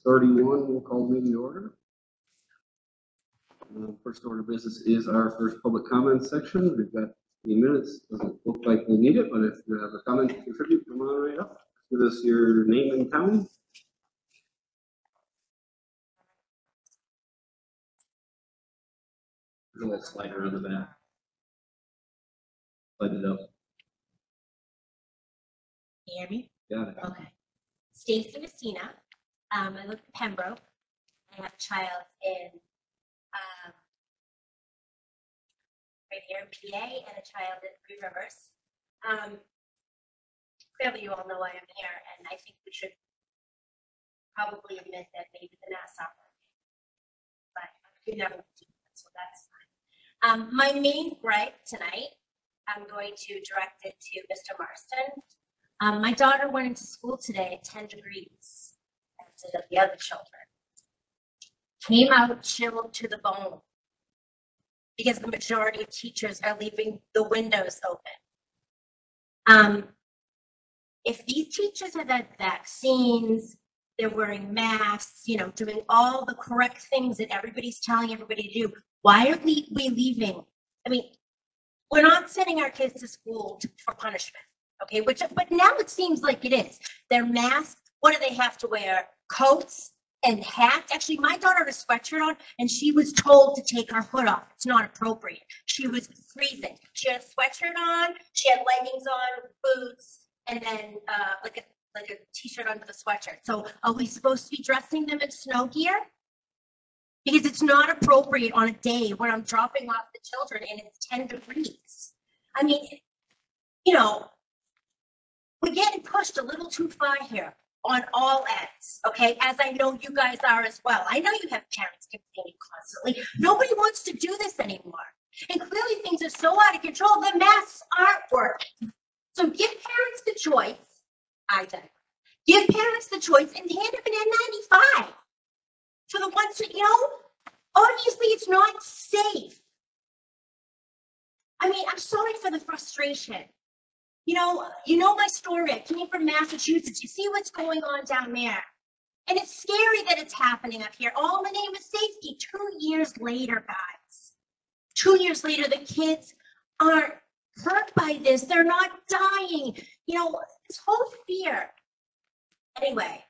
6:31, we'll call the meeting to order. First order of business is our first public comment section. We've got 3 minutes. Doesn't look like we'll need it, but if you have a comment to contribute, come on right up. Give us your name and town. There's a little slider on the back. Slide it up. Can you hear me? Got it. Okay. Stacy Messina. I live in Pembroke. I have a child in right here in PA and a child in Three Rivers. Clearly, you all know why I'm here, and I think we should probably admit that maybe the masks aren't working, but you never do that, so that's fine. My main gripe tonight, I'm going to direct it to Mr. Marston. My daughter went into school today at 10 degrees instead of the other children. Came out chilled to the bone because the majority of teachers are leaving the windows open. If these teachers have had vaccines, they're wearing masks, doing all the correct things that everybody's telling everybody to do, why are we leaving? I mean, we're not sending our kids to school for punishment, okay? But now it seems like it is. They're masked. What do they have to wear? Coats and hats. Actually, my daughter had a sweatshirt on, and she was told to take her hood off. It's not appropriate. She was freezing. She had a sweatshirt on. She had leggings on, boots, and then like a t-shirt under the sweatshirt. So are we supposed to be dressing them in snow gear? Because it's not appropriate on a day when I'm dropping off the children and it's 10 degrees. I mean, we're getting pushed a little too far here on all ends, okay? As I know you guys are as well. I know you have parents complaining constantly. Nobody wants to do this anymore. And clearly things are so out of control, the masks aren't working. So give parents the choice, give parents the choice and hand them an N95 for the ones that, obviously it's not safe. I mean, I'm sorry for the frustration. You know my story. I came from Massachusetts. You see what's going on down there. And it's scary that it's happening up here, all in the name of safety. 2 years later, guys. 2 years later, the kids aren't hurt by this. They're not dying. This whole fear. Anyway,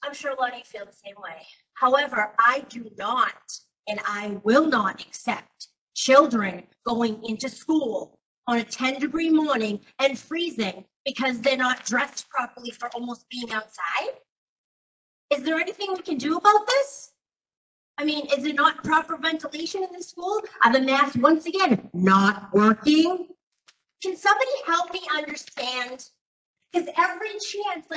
I'm sure a lot of you feel the same way. However, I do not, and I will not accept children going into school on a 10-degree morning and freezing because they're not dressed properly for almost being outside. Is there anything we can do about this? I mean, is it not proper ventilation in the school? Are the masks, once again, not working? Can somebody help me understand? Because every chance,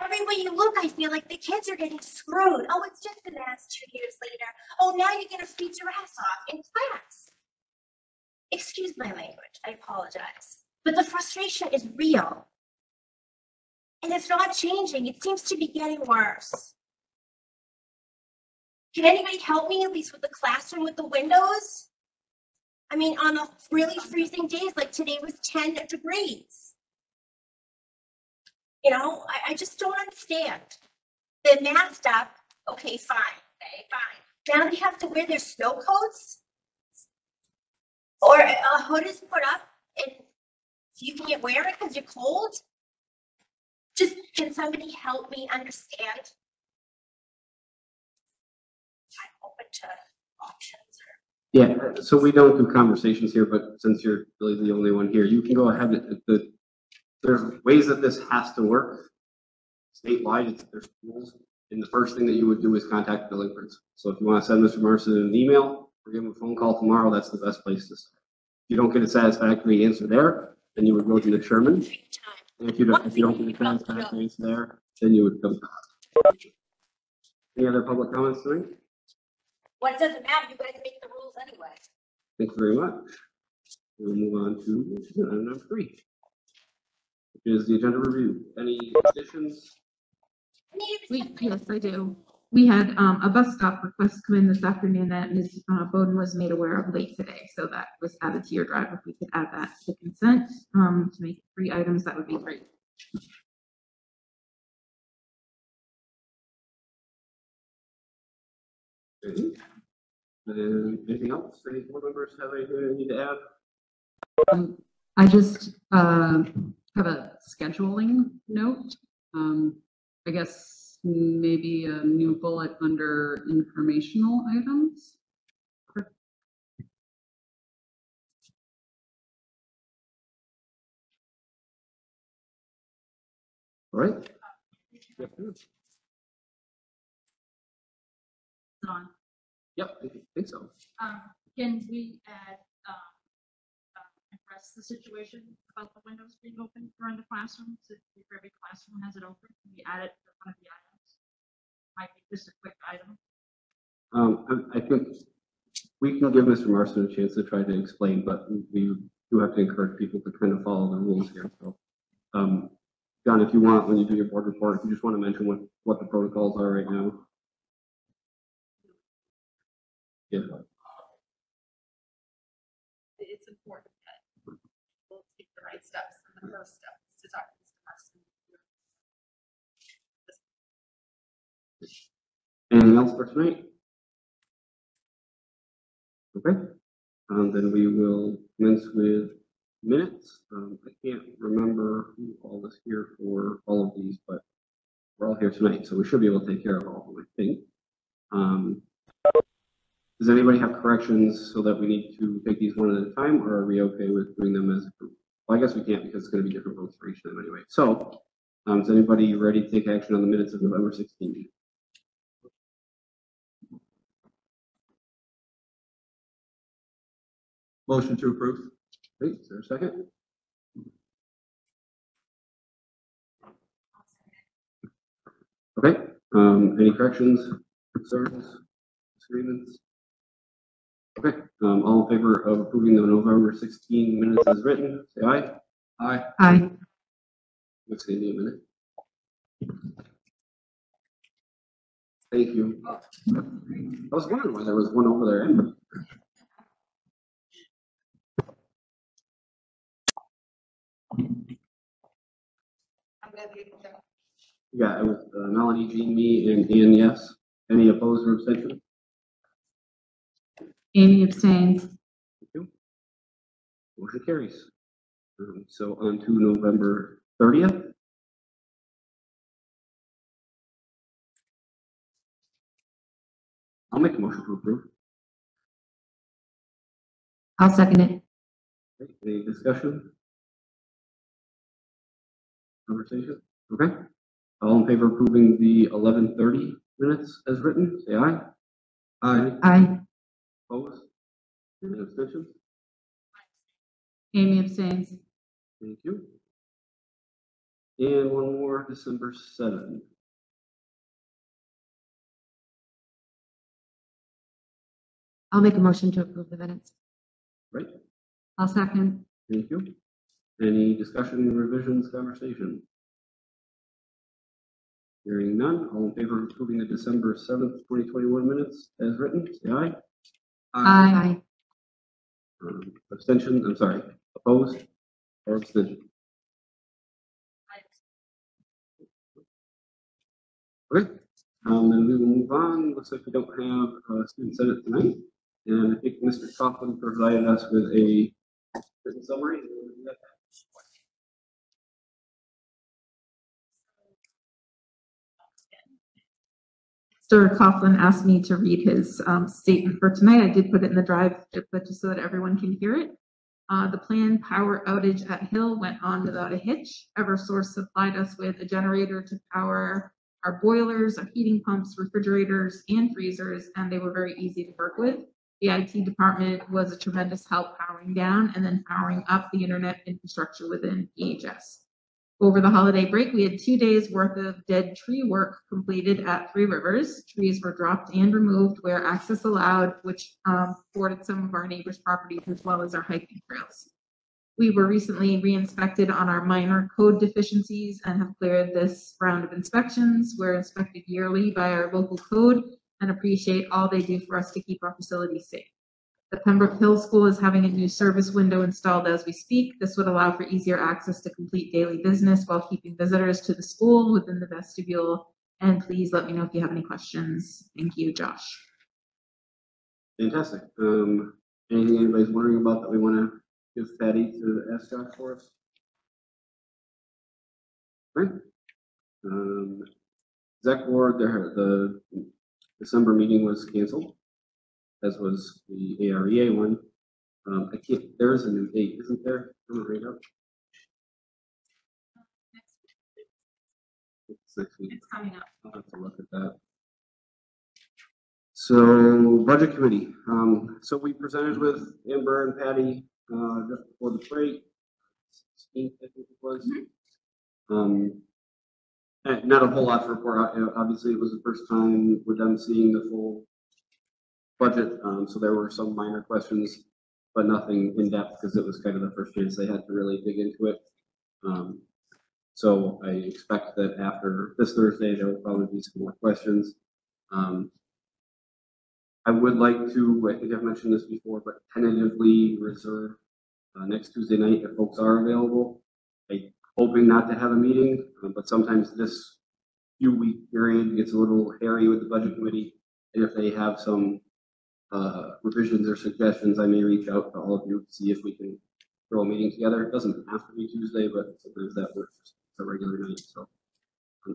everywhere you look, I feel like the kids are getting screwed. Oh, it's just a mask 2 years later. Oh, now you're going to freeze your ass off in class. Excuse my language. I apologize. But the frustration is real. And it's not changing. It seems to be getting worse. Can anybody help me, at least with the classroom with the windows? I mean, on the really freezing days, like today was 10 degrees. I just don't understand. They're masked up. Okay, fine. Okay, fine. Now they have to wear their snow coats? Or a hood is put up and you can't wear it because you're cold? Just, can somebody help me understand? I'm open to options. Yeah, so we don't do conversations here, but since you're really the only one here, you can go ahead. There's ways that this has to work. Statewide, there's rules. And the first thing that you would do is contact the building principal. So if you want to send Mr. Marston an email or give him a phone call tomorrow, that's the best place to start. If you don't get a satisfactory answer there, then you would go to the chairman. And if you don't get a satisfactory answer there, then you would come to us. Any other public comments tonight? Well, it doesn't matter. You guys make the rules anyway. Thank you very much. We'll move on to item number 3, which is the agenda review. Any additions? Yes, I do. We had a bus stop request come in this afternoon that Ms. Bowden was made aware of late today. So that was added to your drive. If we could add that to consent to make 3 items, that would be great. Okay. Anything else? Any board members have anything they need to add? I just have a scheduling note. I guess maybe a new bullet under informational items. All right. On. Yep, I think so. Can we add, address the situation about the windows being open during the classroom? So if every classroom has it open, can we add it to one of the items? Might be just a quick item. I think we can give Mr. Marston a chance to try to explain, but we do have to encourage people to kind of follow the rules here. So, John, if you want, when you do your board report, if you just want to mention what the protocols are right now. Yeah. It's important that we'll take the right steps. And the first step is to talk to Mr. Marston. Anything else for tonight? Okay. Then we will commence with minutes. I can't remember who all is here for all of these, but we're all here tonight, so we should be able to take care of all of them, I think. Does anybody have corrections so that we need to take these one at a time, or are we okay with doing them as a group? Well, I guess we can't because it's going to be different votes for each of them anyway. So, is anybody ready to take action on the minutes of November 16th? Motion to approve. Great, is there a second? Okay, any corrections, concerns, disagreements? Okay, all in favor of approving the November 16 minutes as written, say aye. Aye. Aye. Let's see a minute. Thank you. I was wondering why there was one over there. I'm gonna be able to. Yeah, it was Melanie, Jean, me, and Ian, yes. Any opposed or abstention? Amy abstains. Thank you. Motion carries. So on to November 30th. I'll make a motion to approve. I'll second it. Okay, any discussion? Conversation? Okay. All in favor of approving the 11:30 minutes as written, say aye. Aye. Aye. Opposed? Any abstentions? Amy abstains. Thank you. And one more, December 7th. I'll make a motion to approve the minutes. Right? I'll second. Thank you. Any discussion, revisions, conversation? Hearing none, all in favor of approving the December 7th, 2021 minutes as written, say aye. Aye. Abstention, I'm sorry, opposed or abstention? Okay, then we will move on. Looks like we don't have a student senate tonight. And I think Mr. Coughlin provided us with a written summary. Mr. Coughlin asked me to read his statement for tonight. I did put it in the drive, but just so that everyone can hear it. The planned power outage at Hill went on without a hitch. Eversource supplied us with a generator to power our boilers, our heating pumps, refrigerators, and freezers, and they were very easy to work with. The IT department was a tremendous help powering down and then powering up the internet infrastructure within EHS. Over the holiday break, we had 2 days worth of dead tree work completed at Three Rivers. Trees were dropped and removed where access allowed, which afforded some of our neighbors' properties as well as our hiking trails. We were recently re-inspected on our minor code deficiencies and have cleared this round of inspections. We're inspected yearly by our local code and appreciate all they do for us to keep our facilities safe. The Pembroke Hill School is having a new service window installed as we speak. This would allow for easier access to complete daily business while keeping visitors to the school within the vestibule. And please let me know if you have any questions. Thank you, Josh. Fantastic. Anything anybody's wondering about that we want to give Patty to ask Josh for us? Right. Exec board, the December meeting was canceled, as was the AREA one. I can't, there is a new date, isn't there? On the radar? It's next week. It's coming up. I'll have to look at that. So budget committee. So we presented with Amber and Patty just before the break. 16th, I think it was. And not a whole lot to report. Obviously, it was the first time with them seeing the full budget. So there were some minor questions, but nothing in depth because it was kind of the first chance they had to really dig into it. So I expect that after this Thursday, there will probably be some more questions. I would like to, I think I've mentioned this before, but tentatively reserve next Tuesday night if folks are available. I'm hoping not to have a meeting, but sometimes this few week period gets a little hairy with the budget committee. And if they have some revisions or suggestions, I may reach out to all of you to see if we can throw a meeting together. It doesn't have to be Tuesday, but sometimes that works. It's a regular night, so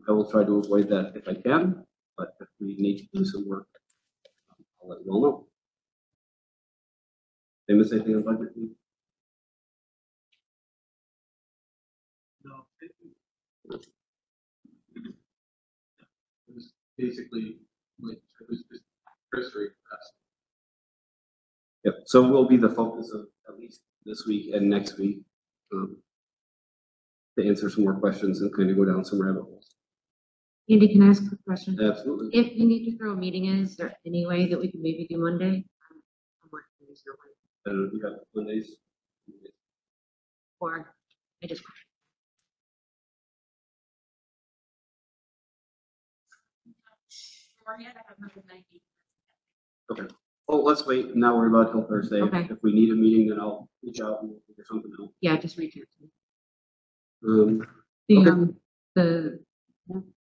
I will try to avoid that if I can. But if we need to do some work, I'll let you all know. Did I miss anything on budget? No. It was basically like it was just cursory. Yep. So will be the focus of at least this week and next week to answer some more questions and kind of go down some rabbit holes. Andy, can I ask a quick question? Absolutely. If you need to throw a meeting in, is there any way that we can maybe do Monday? We got Mondays. Or I just. Okay. Well, let's wait. Now worry about till Thursday. Okay. If we need a meeting, then I'll reach out and we'll figure something out. Yeah, just reach out to me. The,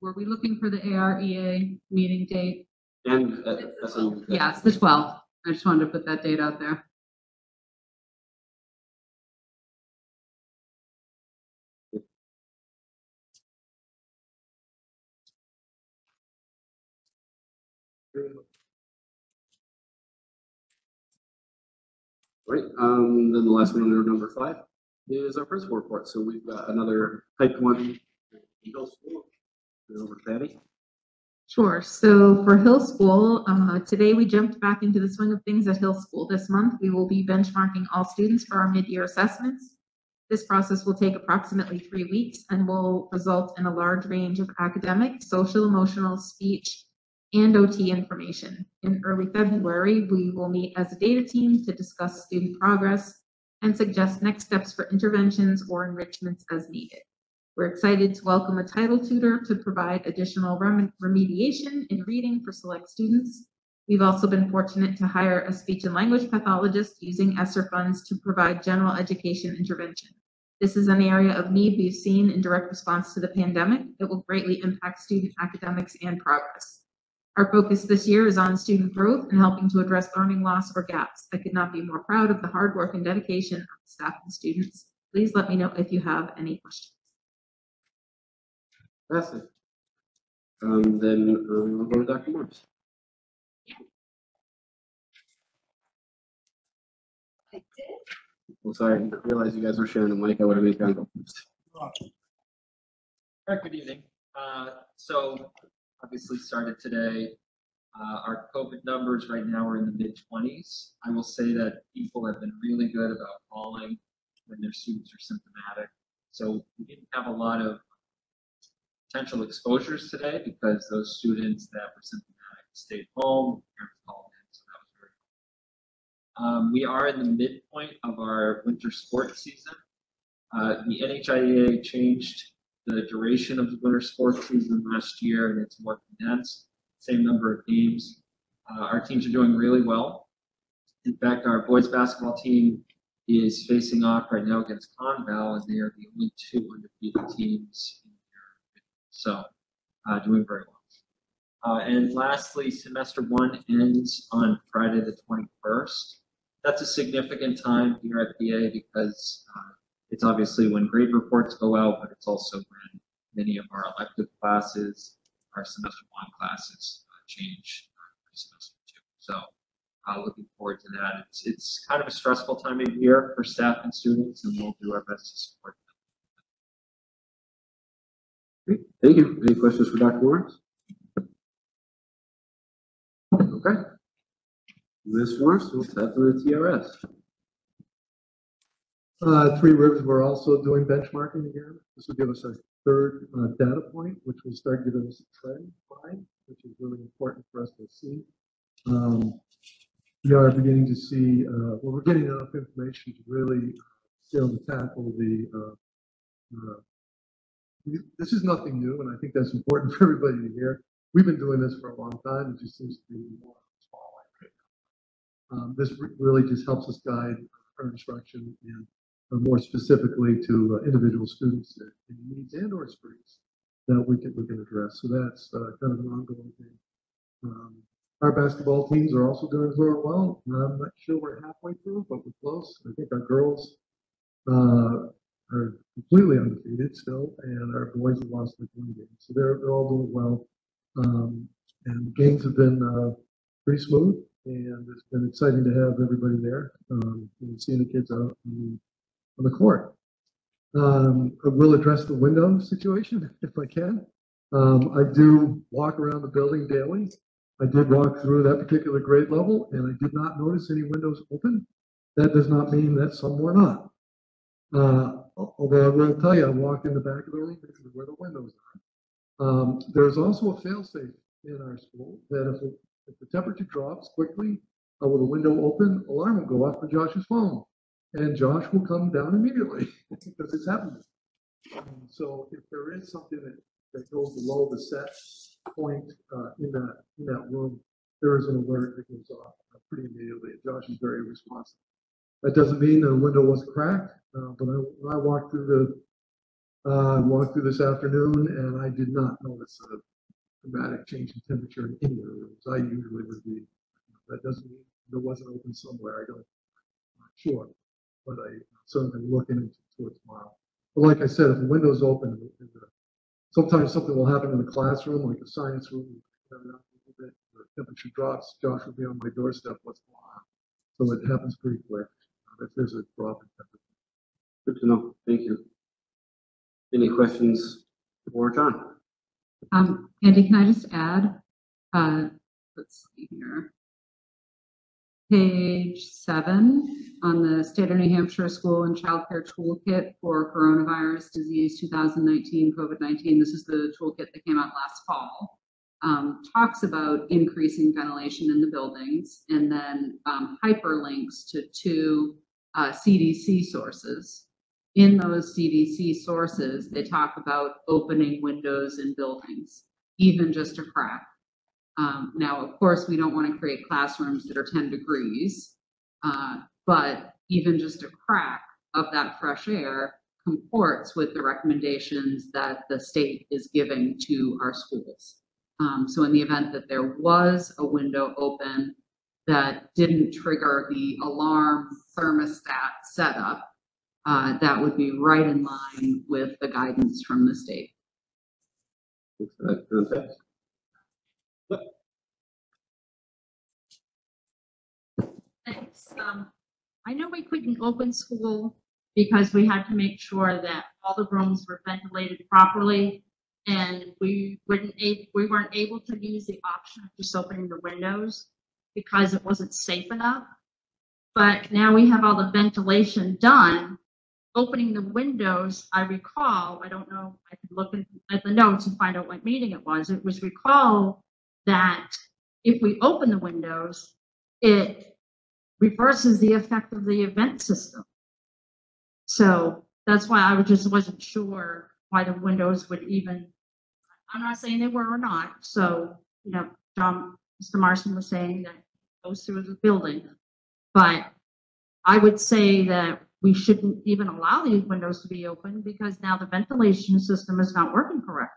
were we looking for the AREA meeting date? And Yeah, it's the 12th. I just wanted to put that date out there. Right. Then the last one under number 5 is our principal report. So we've got another type 1 middle school. Over Patty. Sure. So for Hill School, today we jumped back into the swing of things at Hill School. This month, we will be benchmarking all students for our mid-year assessments. This process will take approximately 3 weeks and will result in a large range of academic, social, emotional, speech, and OT information. In early February, we will meet as a data team to discuss student progress and suggest next steps for interventions or enrichments as needed. We're excited to welcome a title tutor to provide additional remediation in reading for select students. We've also been fortunate to hire a speech and language pathologist using ESSER funds to provide general education intervention. This is an area of need we've seen in direct response to the pandemic that will greatly impact student academics and progress. Our focus this year is on student growth and helping to address learning loss or gaps. I could not be more proud of the hard work and dedication of the staff and students. Please let me know if you have any questions. Fantastic. Then I'll go to Dr. Morris. I did. Well, sorry, I didn't realize you guys were sharing the mic. I would have made go first. All right, good evening. So obviously started today. Our COVID numbers right now are in the mid-20s. I will say that people have been really good about calling when their students are symptomatic. So we didn't have a lot of potential exposures today because those students that were symptomatic stayed home, parents called in, so that was very helpful. We are in the midpoint of our winter sports season. The NHIAA changed the duration of the winter sports season last year, and it's more condensed, same number of games. Our teams are doing really well. In fact, our boys basketball team is facing off right now against Conval, and they are the only 2 undefeated teams in there. So, doing very well. And lastly, semester one ends on Friday the 21st. That's a significant time here at PA because it's obviously when grade reports go out, but it's also when many of our elective classes, our semester one classes change for semester two. So looking forward to that. It's kind of a stressful time of year for staff and students, and we'll do our best to support them. Great. Thank you. Any questions for Dr. Lawrence? Okay. Ms. Morris, we'll start with the TRS. Three Rivers, we're also doing benchmarking again. This will give us our third data point, which will start giving us a trend line, which is really important for us to see. We are beginning to see, well, we're getting enough information to really be able to tackle this is nothing new, and I think that's important for everybody to hear. We've been doing this for a long time. It just seems to be more spotlight right now. This really just helps us guide our instruction and more specifically to individual students in needs and or strengths that we can address. So that's kind of an ongoing thing. Our basketball teams are also doing very well. I'm not sure we're halfway through, but we're close. I think our girls are completely undefeated still, and our boys have lost like one game. So they're all doing well. And games have been pretty smooth, and it's been exciting to have everybody there and seeing the kids out on the court. I will address the window situation if I can. I do walk around the building daily. I did walk through that particular grade level, and I did not notice any windows open. That does not mean that some were not. Although I will tell you, I walked in the back of the room where the windows are. There's also a fail-safe in our school that if the temperature drops quickly with a window open, alarm will go off on Josh's phone, and Josh will come down immediately because it's happening. So if there is something that goes below the set point in that room, there is an alert that goes off pretty immediately. Josh is very responsive. That doesn't mean the window wasn't cracked, but when I walked through this afternoon, and I did not notice a dramatic change in temperature in any of the rooms. I usually would be. That doesn't mean it wasn't open somewhere. I'm not sure, but I certainly looking into it tomorrow. But like I said, if the window's open, sometimes something will happen in the classroom, like the science room. The temperature drops. Josh will be on my doorstep. What's going on? So it happens pretty quick. If there's a drop in temperature. Good to know. Thank you. Any questions for John? Andy, can I just add, let's see here. Page 7 on the State of New Hampshire School and Child Care Toolkit for Coronavirus Disease 2019, COVID-19. This is the toolkit that came out last fall. Talks about increasing ventilation in the buildings, and then hyperlinks to 2 CDC sources. In those CDC sources, they talk about opening windows in buildings, even just a crack. Now, of course, we don't want to create classrooms that are 10 degrees, but even just a crack of that fresh air comports with the recommendations that the state is giving to our schools. So in the event that there was a window open that didn't trigger the alarm thermostat setup, that would be right in line with the guidance from the state. Thanks. I know we couldn't open school because we had to make sure that all the rooms were ventilated properly, and we weren't able to use the option of just opening the windows because it wasn't safe enough. But now we have all the ventilation done. Opening the windows, I recall, I don't know, I could look at the notes and find out what meeting it was. It was recall that if we open the windows, it reverses the effect of the event system. So that's why I just wasn't sure why the windows would even, I'm not saying they were or not. So, you know, Mr. Marston was saying that it goes through the building, but I would say that we shouldn't even allow these windows to be open because now the ventilation system is not working correctly.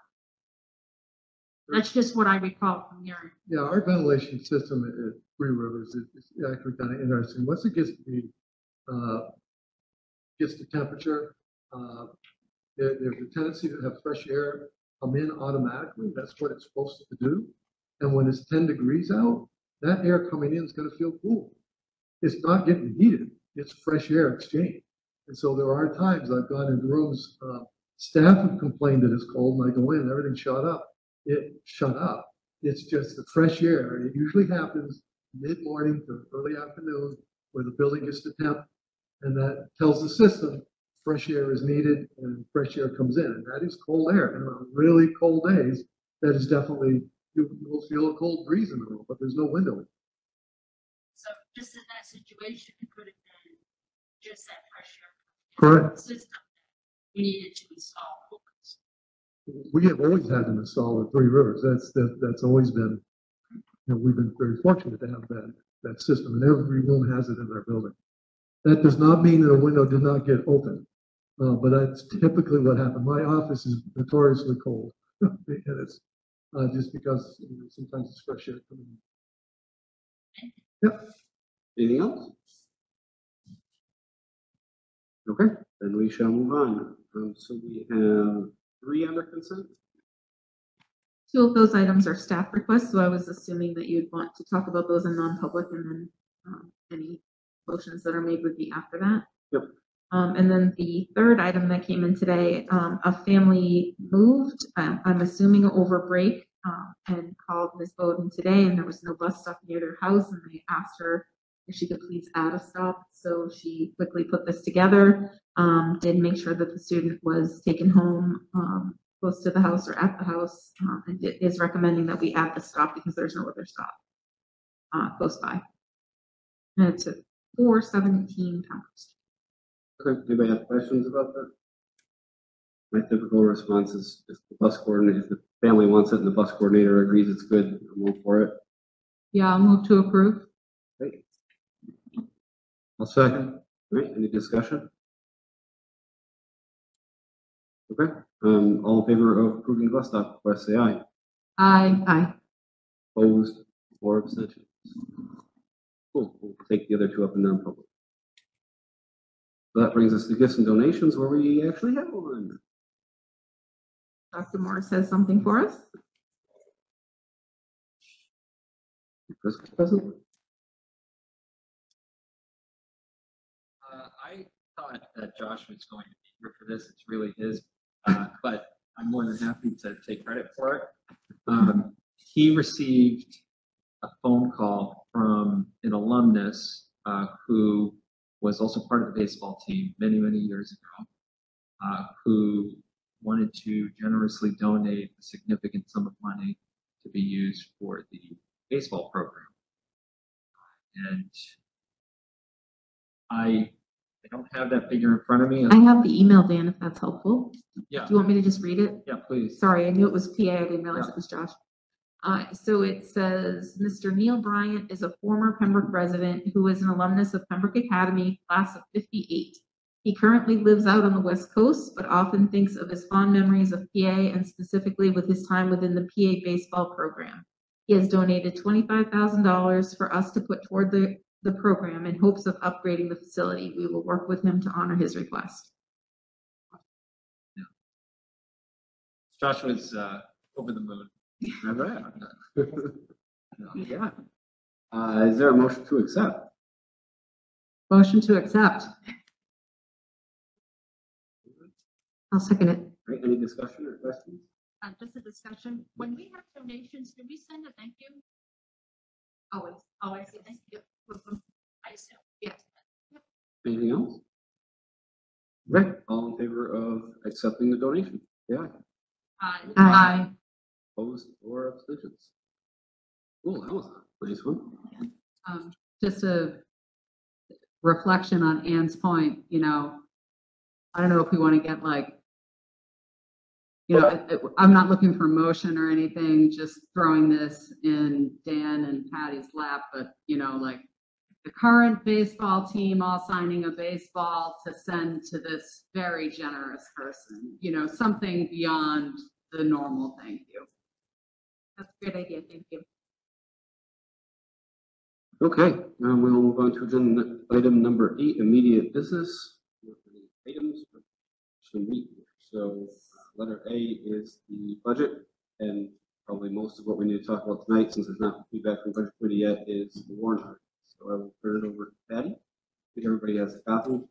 That's just what I recall from hearing. Yeah, our ventilation system at Three Rivers is actually kind of interesting. Once it gets to be, gets to temperature, there's a tendency to have fresh air come in automatically. That's what it's supposed to do. And when it's 10 degrees out, that air coming in is going to feel cool. It's not getting heated. It's fresh air exchange. And so there are times I've gone into rooms, staff have complained that it's cold, and I go in, everything shut up. It shut up. It's just the fresh air. It usually happens mid-morning to early afternoon where the building gets to temp, and that tells the system fresh air is needed and fresh air comes in. And that is cold air. And on really cold days, that is definitely, you will feel a cold breeze in the room, but there's no window. So just in that situation, it could have been just that pressure. Correct. System we needed to install. We have always had them installed at Three Rivers. That's always been, you know, we've been very fortunate to have that system, and every room has it in their building. That does not mean that a window did not get open, but that's typically what happened. My office is notoriously cold, and it's just because, you know, sometimes it's fresh air coming in. Yep. Anything else? Okay, then we shall move on. So we have 3 under consent. 2 of those items are staff requests, so I was assuming that you'd want to talk about those in non-public, and then any motions that are made would be after that. Yep. And then the 3rd item that came in today, a family moved, I'm assuming over break, and called Ms. Bowden today, and there was no bus stop near their house, and they asked her if she could please add a stop. So she quickly put this together, did make sure that the student was taken home close to the house or at the house, and is recommending that we add the stop because there's no other stop close by. And it's at 417 Pembroke. Okay, anybody have questions about that? My typical response is if the bus coordinator, if the family wants it and the bus coordinator agrees it's good, I'm all for it. Yeah, I'll move to approve. Great. I'll second. Right, any discussion? Okay, all in favor of approving the bus stop, request say aye. Aye. Opposed or abstentions? Cool, we'll take the other 2 up in non-public. So that brings us to gifts and donations where we actually have one. Dr. Morris has something for us. Christmas present? I thought that Josh was going to be here for this. It's really his, but I'm more than happy to take credit for it. He received a phone call from an alumnus who was also part of the baseball team many, many years ago, who wanted to generously donate a significant sum of money to be used for the baseball program. And I don't have that figure in front of me. I have the email, Dan, if that's helpful. Yeah. Do you want me to just read it? Yeah, please. Sorry, I knew it was PA. I didn't realize Yeah. it was Josh. So it says, Mr. Neil Bryant is a former Pembroke resident who is an alumnus of Pembroke Academy, class of 58. He currently lives out on the West Coast, but often thinks of his fond memories of PA and specifically with his time within the PA baseball program. He has donated $25,000 for us to put toward the program in hopes of upgrading the facility. We will work with him to honor his request. Josh was over the moon. All right. Yeah. Is there a motion to accept? Motion to accept. I'll second it. Right, any discussion or questions? Just a discussion. When we have donations, do we send a thank you? Always. Always, thank you. I assume, yes. Anything else? Right, all in favor of accepting the donation? Yeah. Aye. Opposed or abstentions? Cool, that was a nice one. Just a reflection on Ann's point, you know, I don't know if we want to get like, you know, I'm not looking for motion or anything, just throwing this in Dan and Patty's lap, but you know, like the current baseball team all signing a baseball to send to this very generous person, you know, something beyond the normal thank you. That's a great idea, thank you. Okay, now we'll move on to agenda item number 8, immediate business. Items to meet. So letter A is the budget, and probably most of what we need to talk about tonight, since it's not feedback from budget committee yet, is the warrant article. So I will turn it over to Patty. I think everybody has a copy.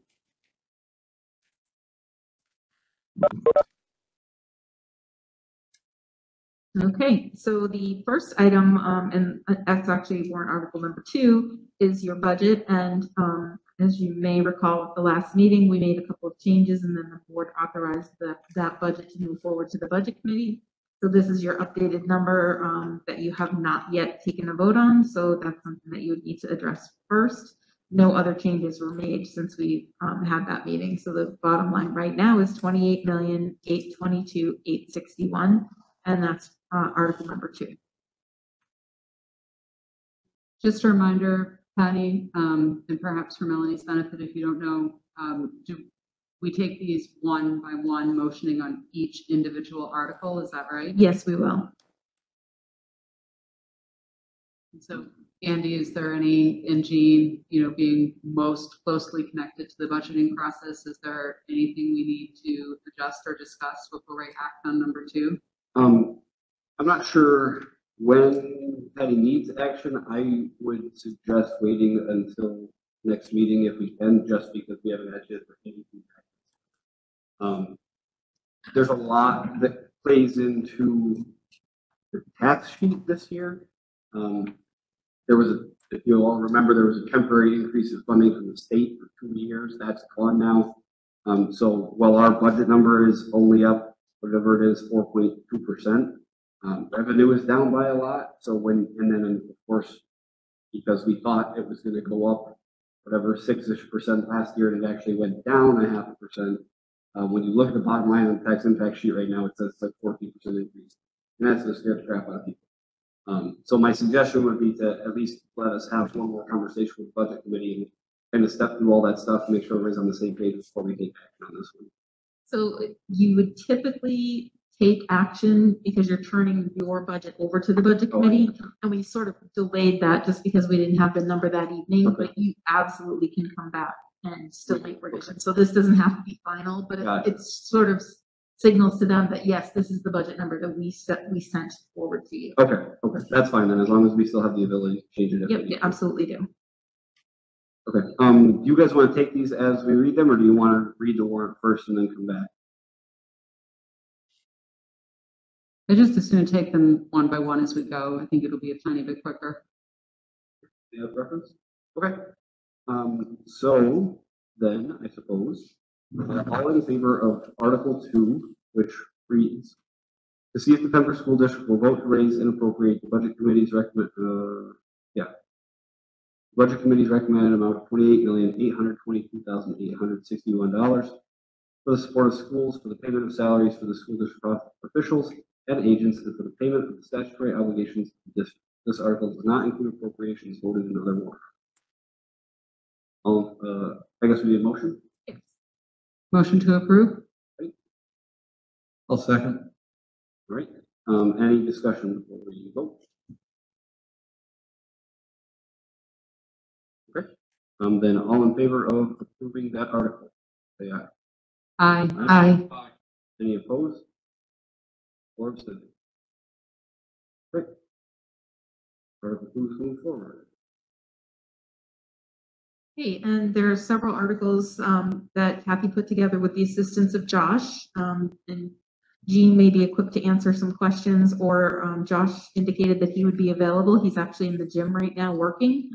Okay, so the first item, and that's actually warrant article number 2, is your budget. And as you may recall at the last meeting, we made a couple of changes and then the board authorized that budget to move forward to the budget committee. So this is your updated number that you have not yet taken a vote on. So that's something that you would need to address first. No other changes were made since we had that meeting. So the bottom line right now is 28,822,861, and that's article number 2. Just a reminder, Patty, and perhaps for Melanie's benefit, if you don't know, do we take these one by one, motioning on each individual article? Is that right? Yes, we will. So Andy, is there any, and Jean, being most closely connected to the budgeting process, is there anything we need to adjust or discuss before we act on number 2? I'm not sure when Patty needs action. I would suggest waiting until next meeting if we can, just because we haven't had to for any feedback. There's a lot that plays into the tax sheet this year. There was if you all remember, there was a temporary increase in funding from the state for 2 years. That's gone now. So while our budget number is only up, whatever it is, 4.2%, revenue is down by a lot. So and then of course, because we thought it was going to go up, whatever, 6-ish% last year, and it actually went down 0.5%. When you look at the bottom line on the tax impact sheet right now, it says it's like 14% increase, and that's going to scare the crap out of people. So my suggestion would be to at least let us have one more conversation with the budget committee and kind of step through all that stuff, make sure everybody's on the same page before we take action on this one. So you would typically take action because you're turning your budget over to the budget committee, and we sort of delayed that just because we didn't have the number that evening. Okay. But you absolutely can come back and still make revisions. So this doesn't have to be final, but it sort of signals to them that yes, this is the budget number that we sent forward to you. Okay, that's fine then, as long as we still have the ability to change it. Yep, you absolutely do. Okay, do you guys want to take these as we read them, or do you want to read the warrant first and then come back? I just as soon take them one by one as we go. I think it'll be a tiny bit quicker. Do you have preference? Okay. So then I suppose all in favor of Article 2, which reads, to see if the Pembroke School District will vote to raise and appropriate the Budget Committee's Budget Committee's recommended amount of $28,822,861 for the support of schools, for the payment of salaries for the school district officials and agents, and for the payment of the statutory obligations of the district. This article does not include appropriations voted in other warrants. I guess we need a motion. Yes. Motion to approve? I'll second. All right. Any discussion before we vote? Okay. Then all in favor of approving that article, say aye. Aye. Aye. Any opposed? Or abstaining? Great. Article 2 is moving forward. Okay, and there are several articles that Kathy put together with the assistance of Josh, and Jean may be equipped to answer some questions, or Josh indicated that he would be available. He's actually in the gym right now working,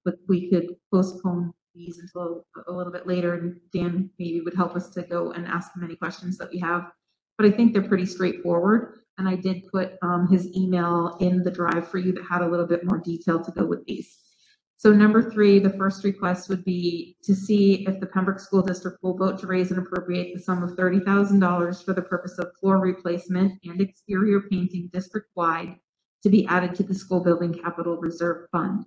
but we could postpone these until a little bit later, and Dan maybe would help us to go and ask him any questions that we have. But I think they're pretty straightforward, and I did put his email in the drive for you that had a little bit more detail to go with these. So number 3, the first request would be to see if the Pembroke School District will vote to raise and appropriate the sum of $30,000 for the purpose of floor replacement and exterior painting district-wide to be added to the school building capital reserve fund.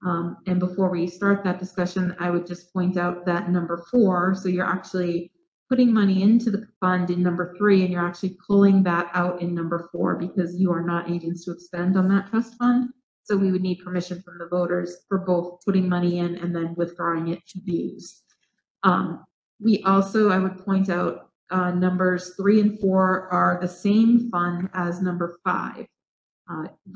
And before we start that discussion, I would just point out that number 4, so you're actually putting money into the fund in number 3 and you're actually pulling that out in number 4 because you are not agents to expend on that trust fund. So we would need permission from the voters for both putting money in and then withdrawing it to be used. We also, I would point out, numbers 3 and 4 are the same fund as number 5.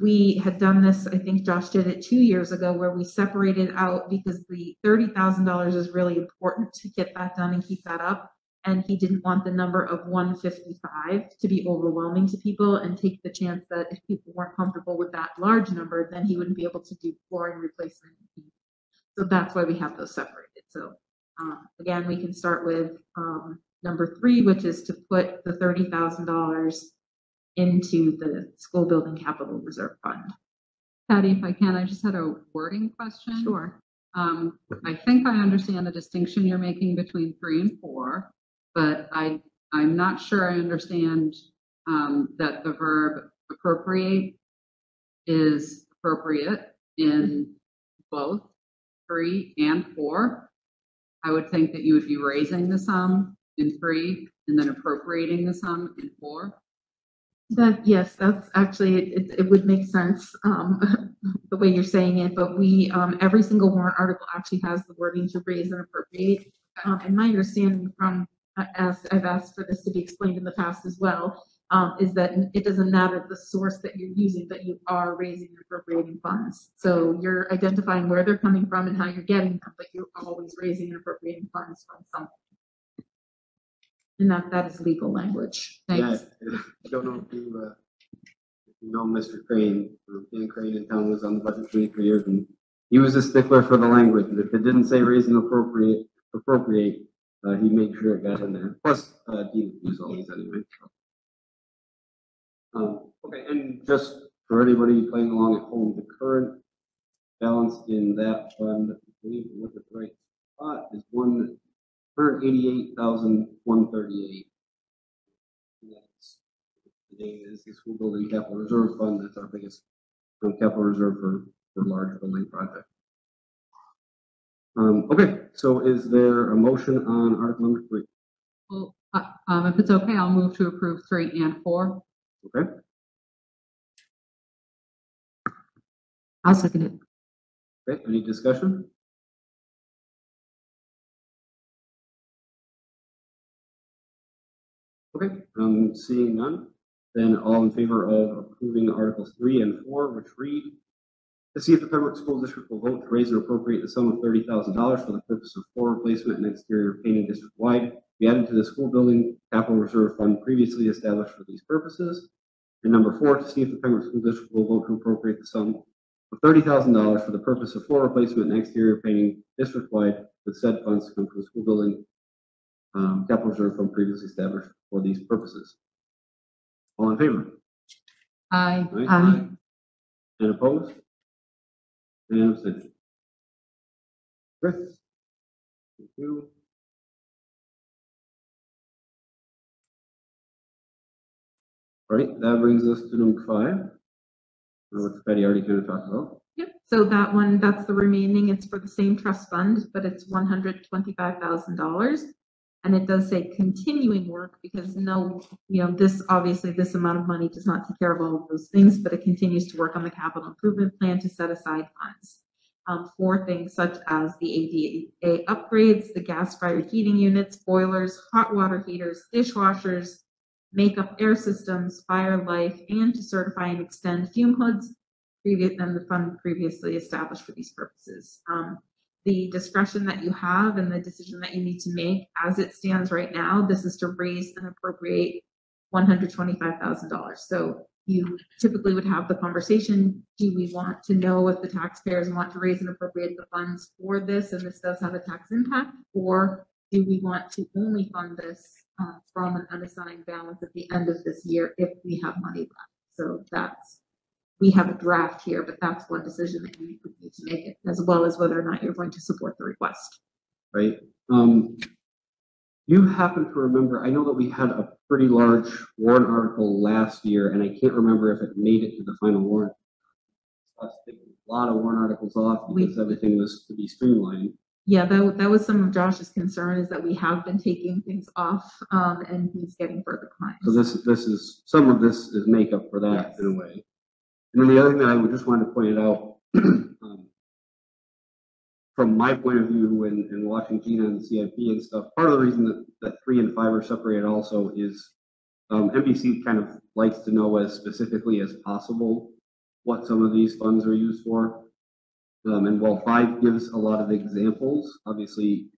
We had done this, I think Josh did it 2 years ago, where we separated out because the $30,000 is really important to get that done and keep that up. And he didn't want the number of 155 to be overwhelming to people and take the chance that if people weren't comfortable with that large number, then he wouldn't be able to do flooring replacement. So that's why we have those separated. So again, we can start with number 3, which is to put the $30,000 into the school building capital reserve fund. Patty, if I can, I just had a wording question. Sure. I think I understand the distinction you're making between 3 and 4, but I'm not sure I understand that the verb appropriate is appropriate in both 3 and 4. I would think that you would be raising the sum in 3 and then appropriating the sum in 4. Yes, that's actually, it would make sense, the way you're saying it, but we, every single warrant article actually has the wording to raise and appropriate. And my understanding from, as I've asked for this to be explained in the past as well, is that it doesn't matter the source that you're using, but you are raising and appropriating funds. So you're identifying where they're coming from and how you're getting them, but you're always raising and appropriating funds from something. And that is legal language. Thanks. Yeah, I don't know if you know Mr. Crane, Dan Crane in town was on the budget committee for years, and he was a stickler for the language. And if it didn't say raise and appropriate, he made sure it got in there. Plus, Dean used all these anyway. Okay, and just for anybody playing along at home, the current balance in that fund, I believe, look at the right spot, is $188,138. That's the name is the school building capital reserve fund. That's our biggest capital reserve for large building projects. Okay, so is there a motion on article number 3? Well, if it's okay, I'll move to approve 3 and 4. Okay, I'll second it. okay, any discussion? Okay, seeing none, then all in favor of approving Articles 3 and 4, which read, to see if the Pembroke School District will vote to raise or appropriate the sum of $30,000 for the purpose of floor replacement and exterior painting district-wide, be added to the school building capital reserve fund previously established for these purposes. And number 4, to see if the Pembroke School District will vote to appropriate the sum of $30,000 for the purpose of floor replacement and exterior painting district-wide, with said funds to come from the school building capital reserve fund previously established for these purposes. All in favor? Aye. Aye. And opposed? And abstention. Great. Thank you. All right, that brings us to number 5, which Patty already kind of talked about. Yep, so that one, that's the remaining, it's for the same trust fund, but it's $125,000. And it does say continuing work because this, obviously this amount of money does not take care of all of those things, but it continues to work on the capital improvement plan to set aside funds for things such as the ADA upgrades, the gas-fired heating units, boilers, hot water heaters, dishwashers, makeup air systems, fire life, and to certify and extend fume hoods, and the fund previously established for these purposes. The discretion that you have and the decision that you need to make as it stands right now, this is to raise and appropriate $125,000. So you typically would have the conversation, do we want to know if the taxpayers want to raise and appropriate the funds for this, and this does have a tax impact, or do we want to only fund this from an unassigned balance at the end of this year if we have money left? So we have a draft here, but that's one decision that you would need to make it, as well as whether or not you're going to support the request. Right. You happen to remember, I know that we had a pretty large warrant article last year, and I can't remember if it made it to the final warrant. I was taking a lot of warrant articles off because everything was to be streamlined. Yeah, that was some of Josh's concern, is that we have been taking things off, and he's getting further clients. So this is, some of this is makeup for that in a way. And then the other thing that I would just wanted to point out, from my point of view, and watching Gina and the CIP and stuff, part of the reason that 3 and 5 are separated also is NBC kind of likes to know as specifically as possible what some of these funds are used for. And while 5 gives a lot of examples, obviously,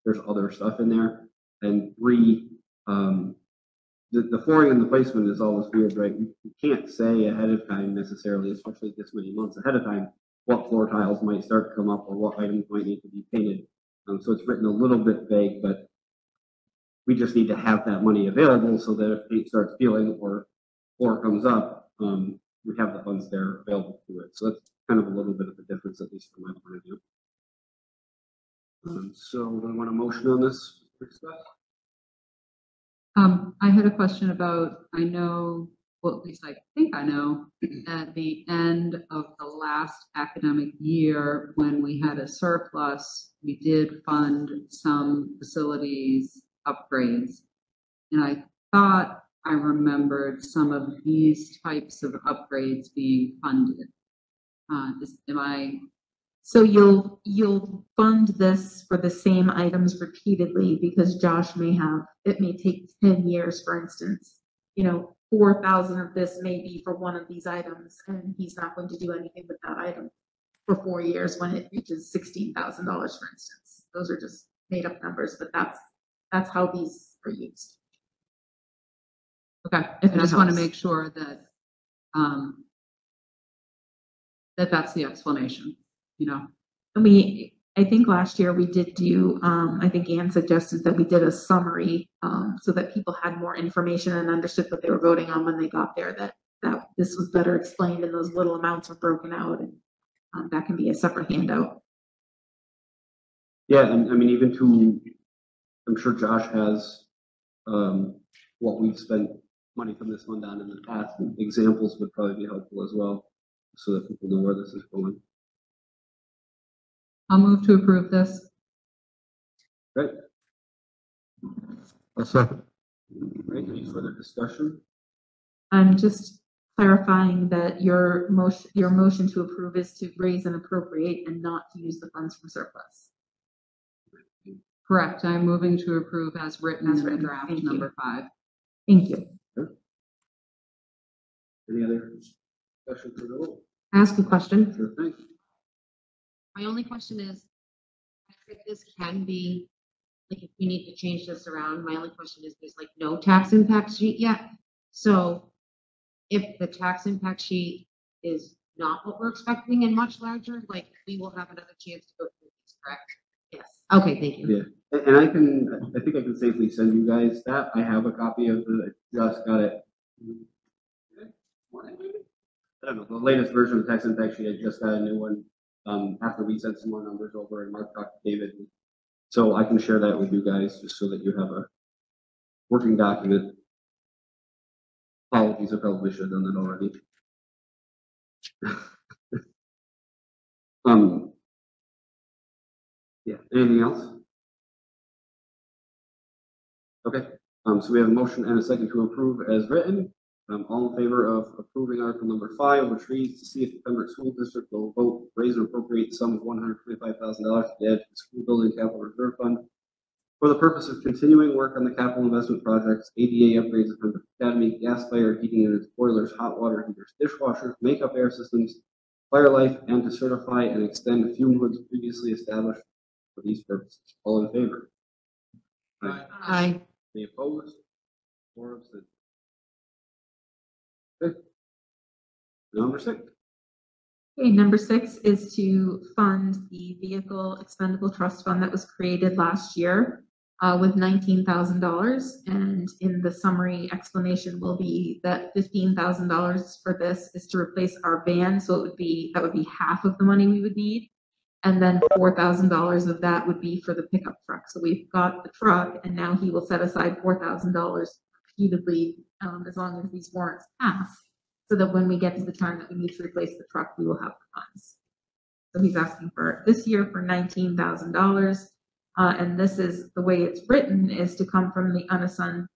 there's other stuff in there. And 3, the flooring and the placement is always weird, right? You can't say ahead of time necessarily, especially this many months ahead of time, what floor tiles might start to come up or what items might need to be painted. So it's written a little bit vague, but we just need to have that money available so that if paint starts peeling or floor comes up, we have the funds there available to it. So that's kind of a little bit of a difference, at least from my point of view. So we want a motion on this? I had a question about, I know, well, at least I think I know, at the end of the last academic year, when we had a surplus, we did fund some facilities upgrades. And I thought I remembered some of these types of upgrades being funded. Am I? So you'll fund this for the same items repeatedly, because Josh it may take 10 years, for instance. 4,000 of this may be for one of these items, and he's not going to do anything with that item for 4 years when it reaches $16,000, for instance. Those are just made up numbers, but that's how these are used. Okay, I just want to make sure that that's the explanation, I think last year we did do, I think Ann suggested that we did a summary, so that people had more information and understood what they were voting on when they got there, that this was better explained and those little amounts were broken out, and that can be a separate handout. Yeah, and I mean, I'm sure Josh has what we've spent money from this fund on in the past. And examples would probably be helpful as well, so that people know where this is going. I'll move to approve this. Right. I'll second. Right, any further discussion? I'm just clarifying that your motion to approve is to raise and appropriate and not to use the funds from surplus. Correct. I'm moving to approve as written in the draft number 5. Thank you. Any other discussion for the vote? Ask a question. Sure thing. My only question is, if this can be, like, if we need to change this around, my only question is, there's like no tax impact sheet yet. So if the tax impact sheet is not what we're expecting and much larger, like, we will have another chance to go through this, correct? Yes. Okay, thank you. Yeah, and I think I can safely send you guys that. I have a copy of it. I just got it. I don't know, the latest version of the tax impact sheet. I just got a new one after we sent some more numbers over and Mark talked to David. So I can share that with you guys just so that you have a working document. Apologies, I probably should have done that already. Yeah, anything else? Okay, so we have a motion and a second to approve as written. All in favor of approving article number 5, which reads to see if the Pembroke School District will vote, raise and appropriate the sum of $125,000 to add to the school building capital reserve fund for the purpose of continuing work on the capital investment projects, ADA upgrades at Pembroke Academy, gas fired heating units, boilers, hot water heaters, dishwashers, makeup air systems, fire life, and to certify and extend fume hoods previously established for these purposes. All in favor? Aye. Any opposed? Or abstained? Okay. Number 6. Okay, number 6 is to fund the vehicle expendable trust fund that was created last year with $19,000. And in the summary explanation will be that $15,000 for this is to replace our van. So that would be half of the money we would need. And then $4,000 of that would be for the pickup truck. So we've got the truck, and now he will set aside $4,000 repeatedly as long as these warrants pass, so that when we get to the time that we need to replace the truck, we will have the funds. So he's asking for this year for $19,000. And this is the way it's written is to come from the unassigned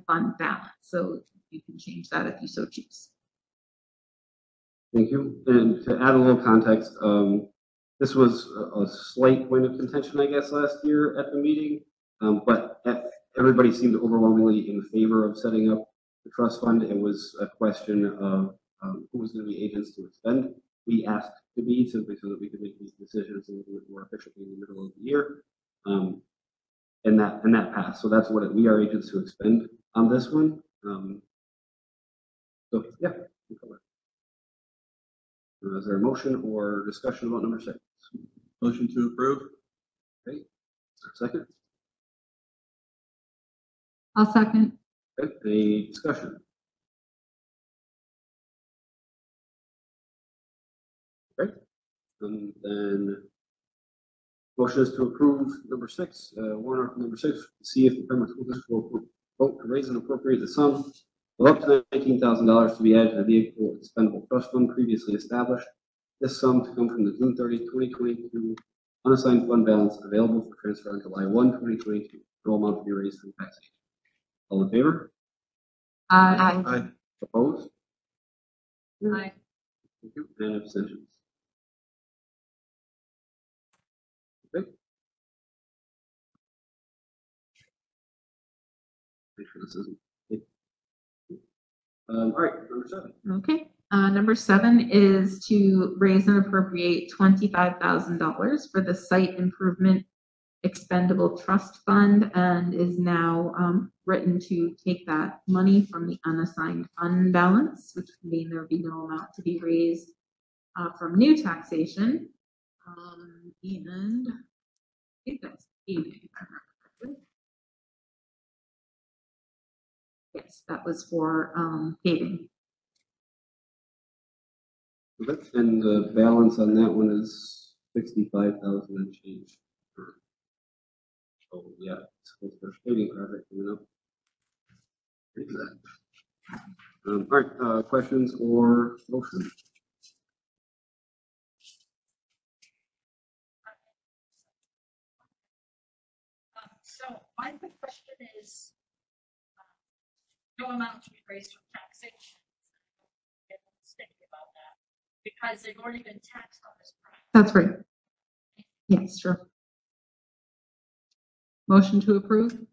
fund balance. So you can change that if you so choose. Thank you. And to add a little context, this was a slight point of contention, I guess, last year at the meeting. But everybody seemed overwhelmingly in favor of setting up the trust fund. It was a question of who was going to be agents to expend. We asked to be simply so that we could make these decisions and do it more efficiently in the middle of the year. And that passed. So that's what we are agents to expend on this one. So yeah. Is there a motion or discussion about number 6? Motion to approve? Okay. Is there a second? I'll second. Okay. Any discussion? Okay. And then motion is to approve number 6, warrant article number 6, see if the Pembroke School District will vote to raise and appropriate the sum of up to $19,000 to be added to the vehicle expendable trust fund previously established. This sum to come from the June 30, 2022 unassigned fund balance available for transfer on July 1, 2022. No amount to be raised from taxation. All in favor? Aye. Opposed? Aye. Thank you. And abstentions. Okay. Make sure this isn't. All right, number 7. Okay. Number 7 is to raise and appropriate $25,000 for the site improvement expendable trust fund and is now written to take that money from the unassigned fund balance, which would mean there would be no amount to be raised from new taxation. And I think that's paving, if I remember correctly. Yes, that was for paving. Okay. And the balance on that one is 65,000 and change. So yeah, it's for paving project coming up. Exactly. All right, questions or motion? So my quick question is, no amount to be raised from taxation. Get sticky about that, because they've already been taxed on this project. That's right. Yes, sure. Motion to approve?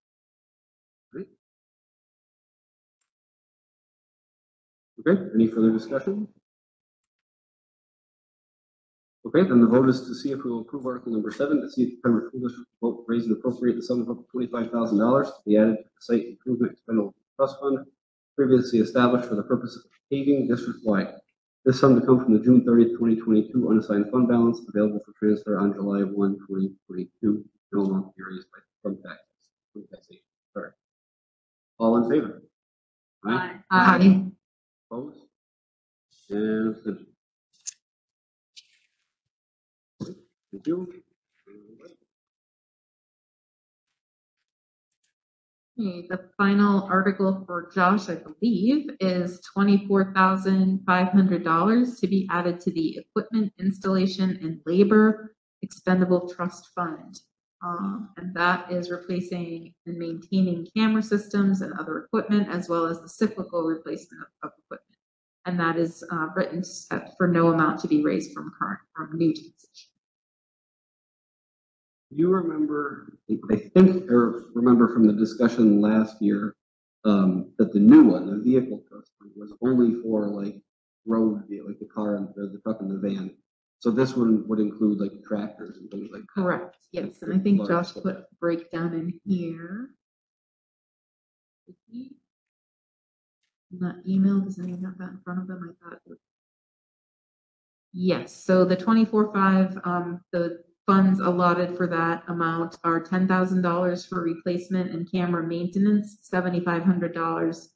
Okay, any further discussion? Okay, then the vote is to see if we will approve article number 7, to see if the Pembroke School District will vote raise and appropriate the sum of up to $25,000 to be added to the site improvement expendable trust fund previously established for the purpose of paving district-wide. This sum to come from the June 30th, 2022 unassigned fund balance available for transfer on July 1, 2022. No amount to be raised from taxation. Sorry. All in favor? Aye. Opposed? And abstentions. Thank you. Okay, the final article for Josh, I believe, is $24,500 to be added to the equipment installation and labor expendable trust fund. And that is replacing and maintaining camera systems and other equipment, as well as the cyclical replacement of equipment. And that is written for no amount to be raised from new taxation. You remember, I think, or remember from the discussion last year, that the new one, the vehicle trust fund, was only for like road, like the car and the truck and the van. So this one would include like tractors and things like that. Correct, yes, and I think Josh put a breakdown in here. In that email, does anyone have that in front of them? I thought it was. Yes, so the 24.5, the funds allotted for that amount are $10,000 for replacement and camera maintenance, $7,500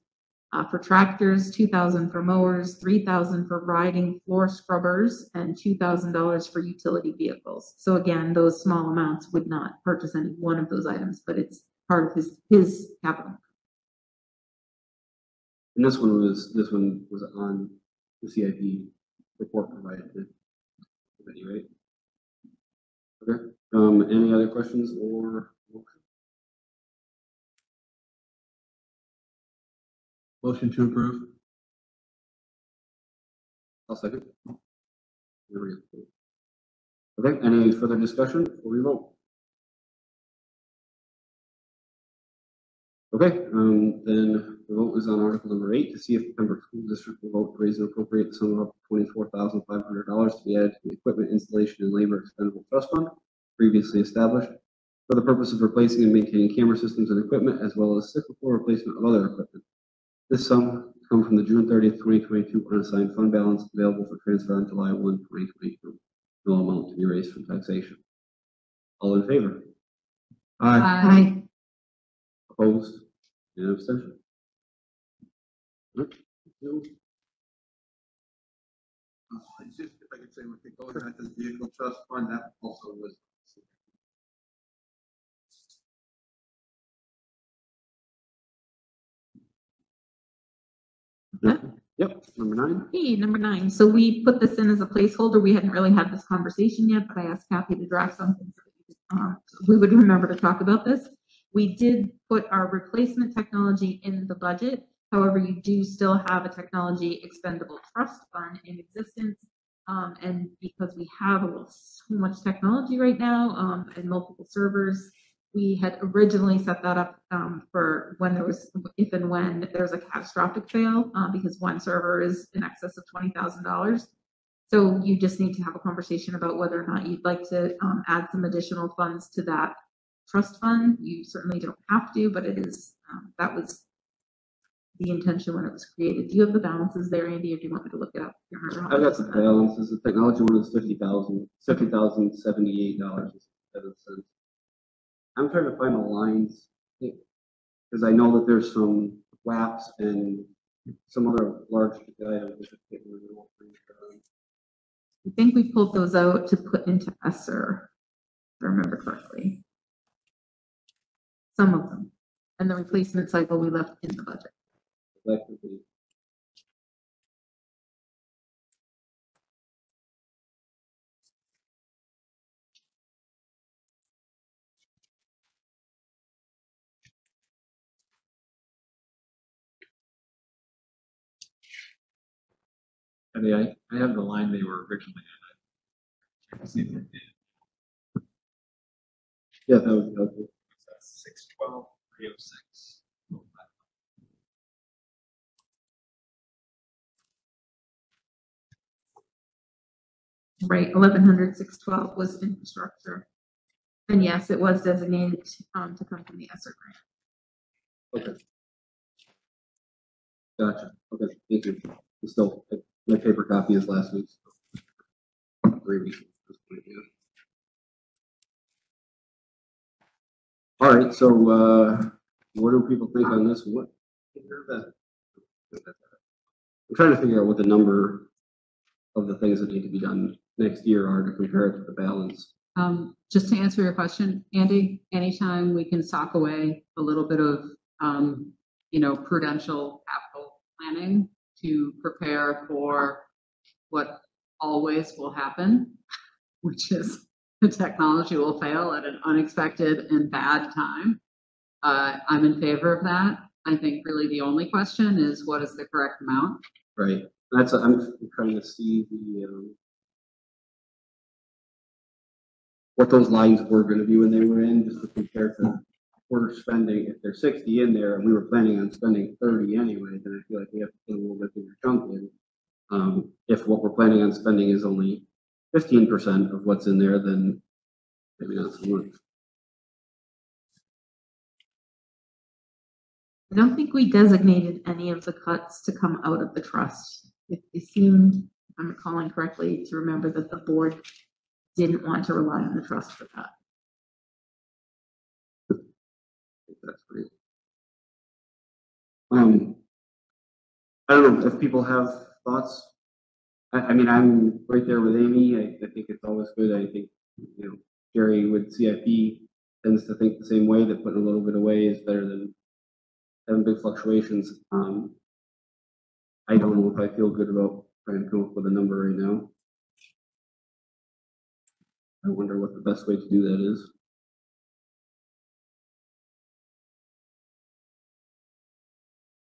for tractors, $2,000 for mowers, $3,000 for riding floor scrubbers, and $2,000 for utility vehicles. So again, those small amounts would not purchase any one of those items, but it's part of his capital. And this one was on the CIP report provided to the committee, right? Any other questions or? Motion to approve. I'll second. There we go. Okay, any further discussion before we vote? Okay, then the vote is on article number 8 to see if the Pembroke School District will vote to raise and appropriate the sum of up to $24,500 to be added to the equipment installation and labor expendable trust fund previously established for the purpose of replacing and maintaining camera systems and equipment as well as cyclical replacement of other equipment. This sum comes from the June 30th, 2022 unassigned fund balance available for transfer on July 1, 2022. No amount to be raised from taxation. All in favor? Aye. Opposed? And abstention? Just if I could say, we could go back to the vehicle trust fund, that also was. Yep, number 9. Hey, number 9. So we put this in as a placeholder. We hadn't really had this conversation yet, but I asked Kathy to draft something. So we would remember to talk about this. We did put our replacement technology in the budget. However, you do still have a technology expendable trust fund in existence. And because we have so much technology right now and multiple servers, we had originally set that up for when there was, if and when there's a catastrophic fail, because one server is in excess of $20,000. So you just need to have a conversation about whether or not you'd like to add some additional funds to that trust fund. You certainly don't have to, but it is, that was the intention when it was created. Do you have the balances there, Andy, or do you want me to look it up? I've got the balances. The technology one is $50,078.07. I'm trying to find the lines because I know that there's some WAPs and some other large items. I think we pulled those out to put into ESSER, if I remember correctly. Some of them. And the replacement cycle we left in the budget. Collectively. I mean, I have the line they were originally in. Yeah, that was helpful. 612,306. Right, 1100,612 was infrastructure. And yes, it was designated to come from the ESSER grant. Okay. Gotcha. Okay, thank you. Still, my paper copy is last week's. 3 weeks. All right, so what do people think on this? What? I'm trying to figure out what the number of the things that need to be done next year are to compare it to the balance. Just to answer your question, Andy, anytime we can sock away a little bit of, prudential capital planning to prepare for what always will happen, which is the technology will fail at an unexpected and bad time. I'm in favor of that. I think really the only question is what is the correct amount? Right. I'm trying to see the what those lines were going to be when they were in, just to compare to we're spending. If there's 60 in there, and we were planning on spending 30 anyway, then I feel like we have to put a little bit bigger chunk in. If what we're planning on spending is only 15% of what's in there, then maybe not so much. I don't think we designated any of the cuts to come out of the trust. It seemed, if I'm recalling correctly, to remember that the board didn't want to rely on the trust for that. That's great. I don't know if people have thoughts. I mean, I'm right there with Amy. I think it's always good. I think, Jerry with CIP tends to think the same way, that putting a little bit away is better than having big fluctuations. I don't know if I feel good about trying to come up with a number right now. I wonder what the best way to do that is.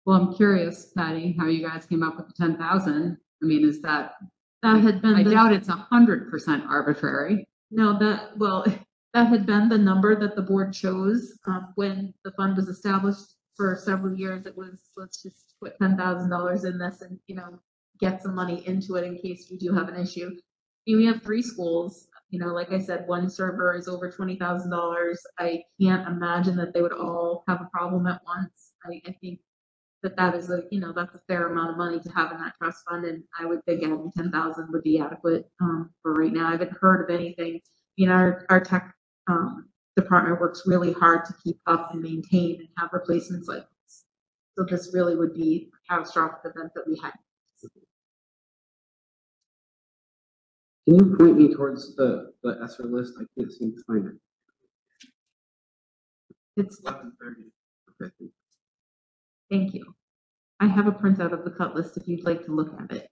Well, I'm curious, Patty, how you guys came up with the 10,000. I mean, is that, That had been. I the- doubt it's 100% arbitrary. No, well, that had been the number that the board chose, when the fund was established for several years. It was, let's just put $10,000 in this and, get some money into it in case we do have an issue. We have 3 schools, like I said, one server is over $20,000. I can't imagine that they would all have a problem at once. I think that is that's a fair amount of money to have in that trust fund, and I would think adding 10,000 would be adequate, for right now. I haven't heard of anything. Our tech, department works really hard to keep up and maintain and have replacements like this. So this really would be a catastrophic event that we had. Can you point me towards the ESSER list? I can't seem to find it. It's, 11:30. Okay. thank you. I have a printout of the cut list if you'd like to look at it.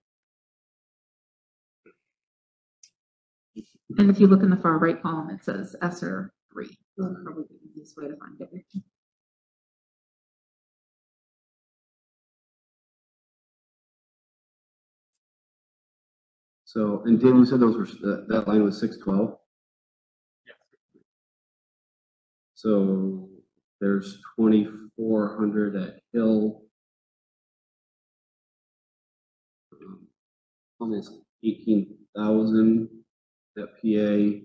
And if you look in the far right column, it says ESSER 3. That's probably the easiest way to find it. So, and Dan, you said those were, that line was 612? Yeah. So there's 2,400 at Hill. Almost 18,000 at PA.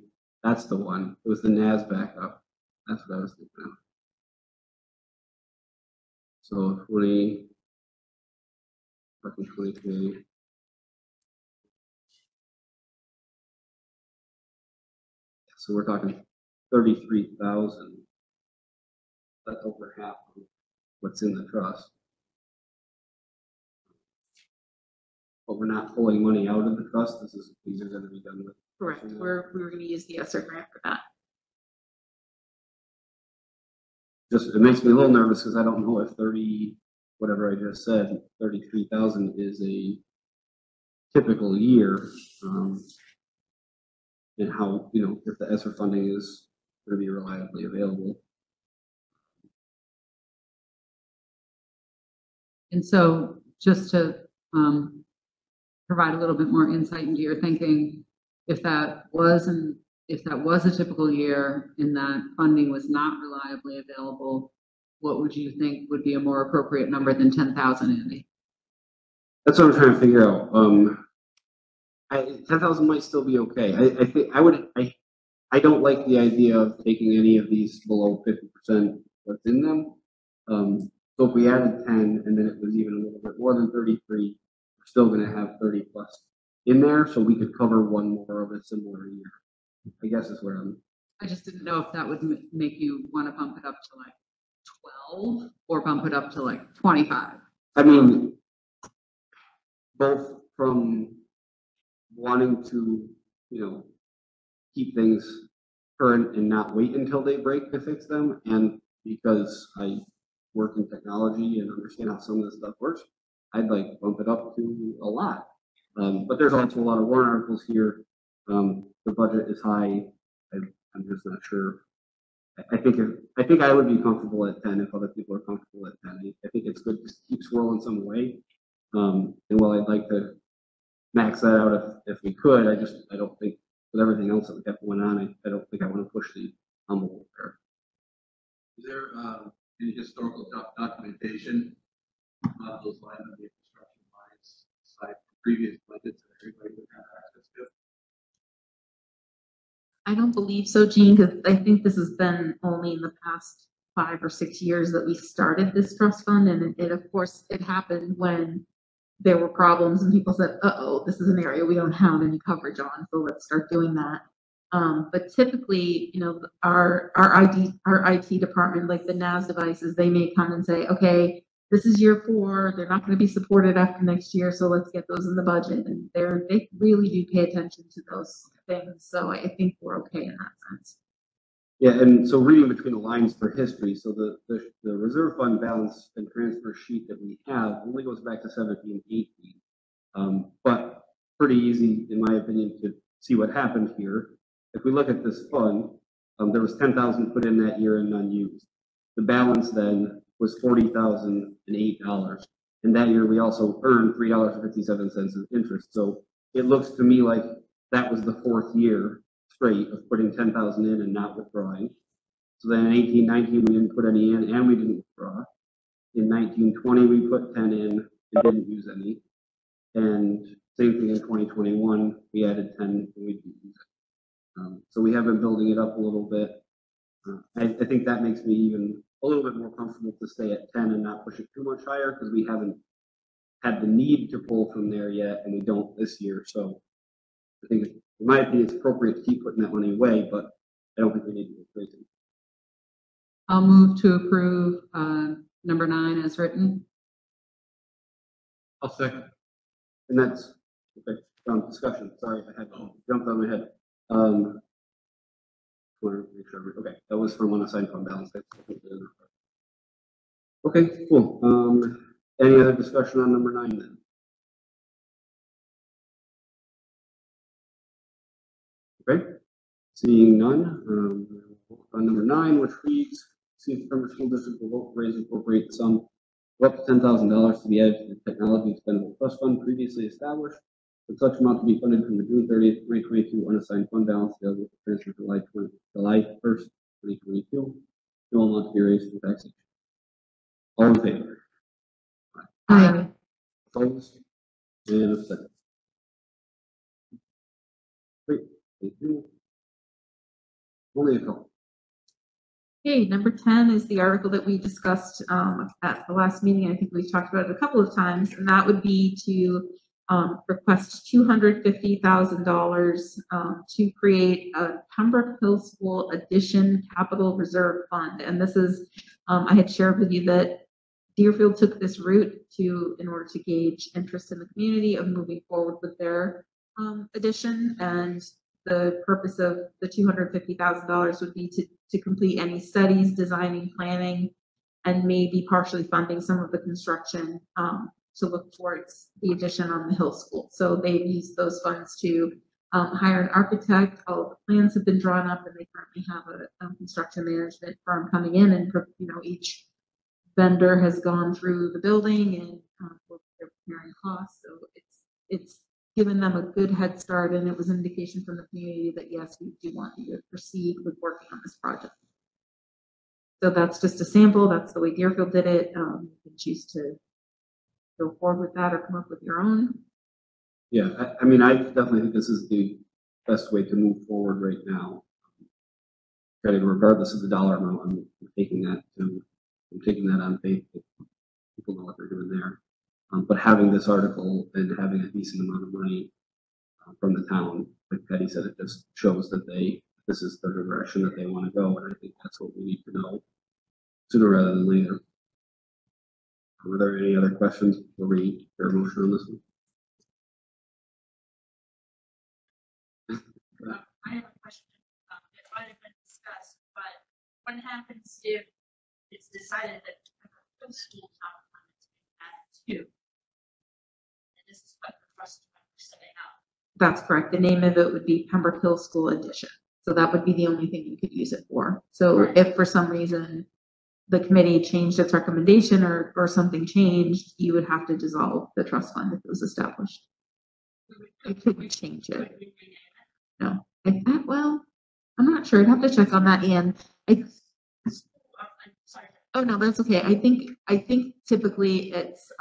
That's the one. It was the NAS backup. That's what I was thinking of. So 20K. So we're talking 33,000. That's over half of what's in the trust. But we're not pulling money out of the trust. These are going to be done with. Correct. We're going to use the ESSER grant for that. It makes me a little nervous because I don't know if whatever I just said, 33,000 is a typical year. And how, if the ESSER funding is going to be reliably available. And so just to provide a little bit more insight into your thinking, if that was a typical year and that funding was not reliably available, what would you think would be a more appropriate number than 10,000, Andy? That's what I'm trying to figure out. 10,000 might still be okay. I think I don't like the idea of taking any of these below 50% what's in them. So if we added 10 and then it was even a little bit more than 33, we're still going to have 30 plus in there, so we could cover one more of a similar year. I guess is where I just didn't know if that would make you want to bump it up to like 12 or bump it up to like 25. I mean, both from wanting to, keep things current and not wait until they break to fix them, and because I work in technology and understand how some of this stuff works, I'd like to bump it up to a lot. But there's also a lot of warrant articles here. The budget is high. I'm just not sure. I think I would be comfortable at 10 if other people are comfortable at 10. I think it's good to keep swirling some way. And while I'd like to max that out if we could, I don't think with everything else that we have going on, I don't think I want to push the envelope there. Is there any historical documentation of those lines of the infrastructure lines, like previous budgets that everybody would have access to? I don't believe so, Gene, because I think this has been only in the past 5 or 6 years that we started this trust fund, and it of course, it happened when there were problems and people said, uh-oh, this is an area we don't have any coverage on, so let's start doing that. But typically, our IT department, like the NAS devices, they may come and say, okay, this is year 4, they're not going to be supported after next year, so let's get those in the budget. And they really do pay attention to those things, so I think we're okay in that sense. Yeah, and so reading between the lines for history, so the reserve fund balance and transfer sheet that we have only goes back to 17, 18. But pretty easy, in my opinion, to see what happened here. if we look at this fund, there was 10,000 put in that year and none used. The balance then was $40,008. And that year we also earned $3.57 of interest. So it looks to me like that was the fourth year straight of putting 10,000 in and not withdrawing. So then in 1819 we didn't put any in and we didn't withdraw. In 1920 we put 10 in and didn't use any. And same thing in 2021, we added 10 and we didn't use it. So we have been building it up a little bit. I think that makes me even a little bit more comfortable to stay at 10 and not push it too much higher because we haven't had the need to pull from there yet and we don't this year. So I think, in my opinion, it's appropriate to keep putting that money away, but I don't think we need to go crazy. I'll move to approve, number 9 as written. I'll second. And that's, okay, discussion, sorry, I had jumped on my head. Want to make sure, okay, that was from unassigned fund balance. Okay, cool. Any other discussion on number 9 then? Okay, seeing none, on number 9, which reads, see if the Pembroke School District will vote to raise and appropriate the sum of up to $10,000 to be added to the Technology Expendable Trust Fund previously established, with such amount to be funded from the June 30th, 2022 unassigned fund balance available for transfer July 1st, 2022. No amount to be raised from taxation. All in favor? Aye. Opposed? And abstained. Great, thank you. Only a couple. Okay, number 10 is the article that we discussed at the last meeting. I think we talked about it a couple of times, and that would be to request $250,000 to create a Pembroke Hill School Addition Capital Reserve Fund. And this is, I had shared with you that Deerfield took this route in order to gauge interest in the community of moving forward with their addition. And the purpose of the $250,000 would be to complete any studies, designing, planning, and maybe partially funding some of the construction to look towards the addition on the Hill School. So they've used those funds to hire an architect. All of the plans have been drawn up, and they currently have a construction management firm coming in, and each vendor has gone through the building and they're preparing costs. So it's given them a good head start, and it was an indication from the community that yes, we do want you to proceed with working on this project. So that's just a sample. That's the way Deerfield did it. You can choose to go forward with that or come up with your own. Yeah, I mean, I definitely think this is the best way to move forward right now. Regardless of the dollar amount, I'm taking that on faith that people know what they're doing there. But having this article and having a decent amount of money from the town, like Patty said, it just shows that this is the direction that they want to go, and I think that's what we need to know sooner rather than later. Are there any other questions before we hear a motion on this one? I have a question. It might have been discussed, but what happens if it's decided that the school top fund is being added to? And this is what the trust fund are setting up. That's correct. The name of it would be Pembroke Hill School Addition. So that would be the only thing you could use it for. So Right. if for some reason the committee changed its recommendation or something changed, you would have to dissolve the trust fund if it was established. You couldn't change it. Could we rename it? No. Well, I'm not sure. I'd have to check on that, Ian. I'm sorry. Oh, no, that's okay. I think typically it's,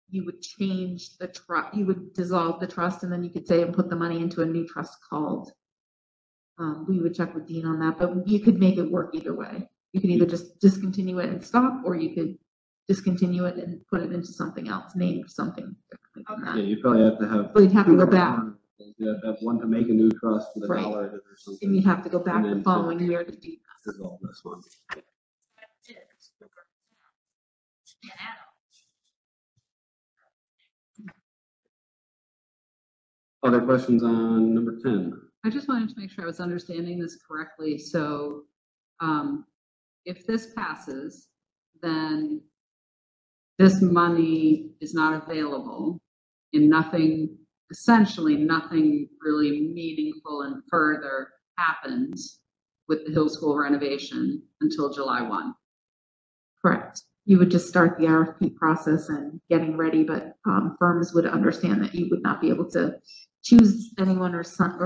you would change the trust, you would dissolve the trust, and then you could say and put the money into a new trust called. We would check with Dean on that, but you could make it work either way. You could either just discontinue it and stop, or you could discontinue it and put it into something else, named something differently from Yeah, that. you probably have to have. But you'd have to go back, You have to have one to make a new trust with a Right. dollar in it or something. and you'd have to go back And the then following year to do that. dissolve this one. That's it. It's good for an adult. Other questions on number 10? I just wanted to make sure I was understanding this correctly. So, if this passes, then this money is not available and nothing essentially nothing really meaningful and further happens with the Hill School renovation until July 1. Correct. You would just start the RFP process and getting ready, but firms would understand that you would not be able to choose anyone or start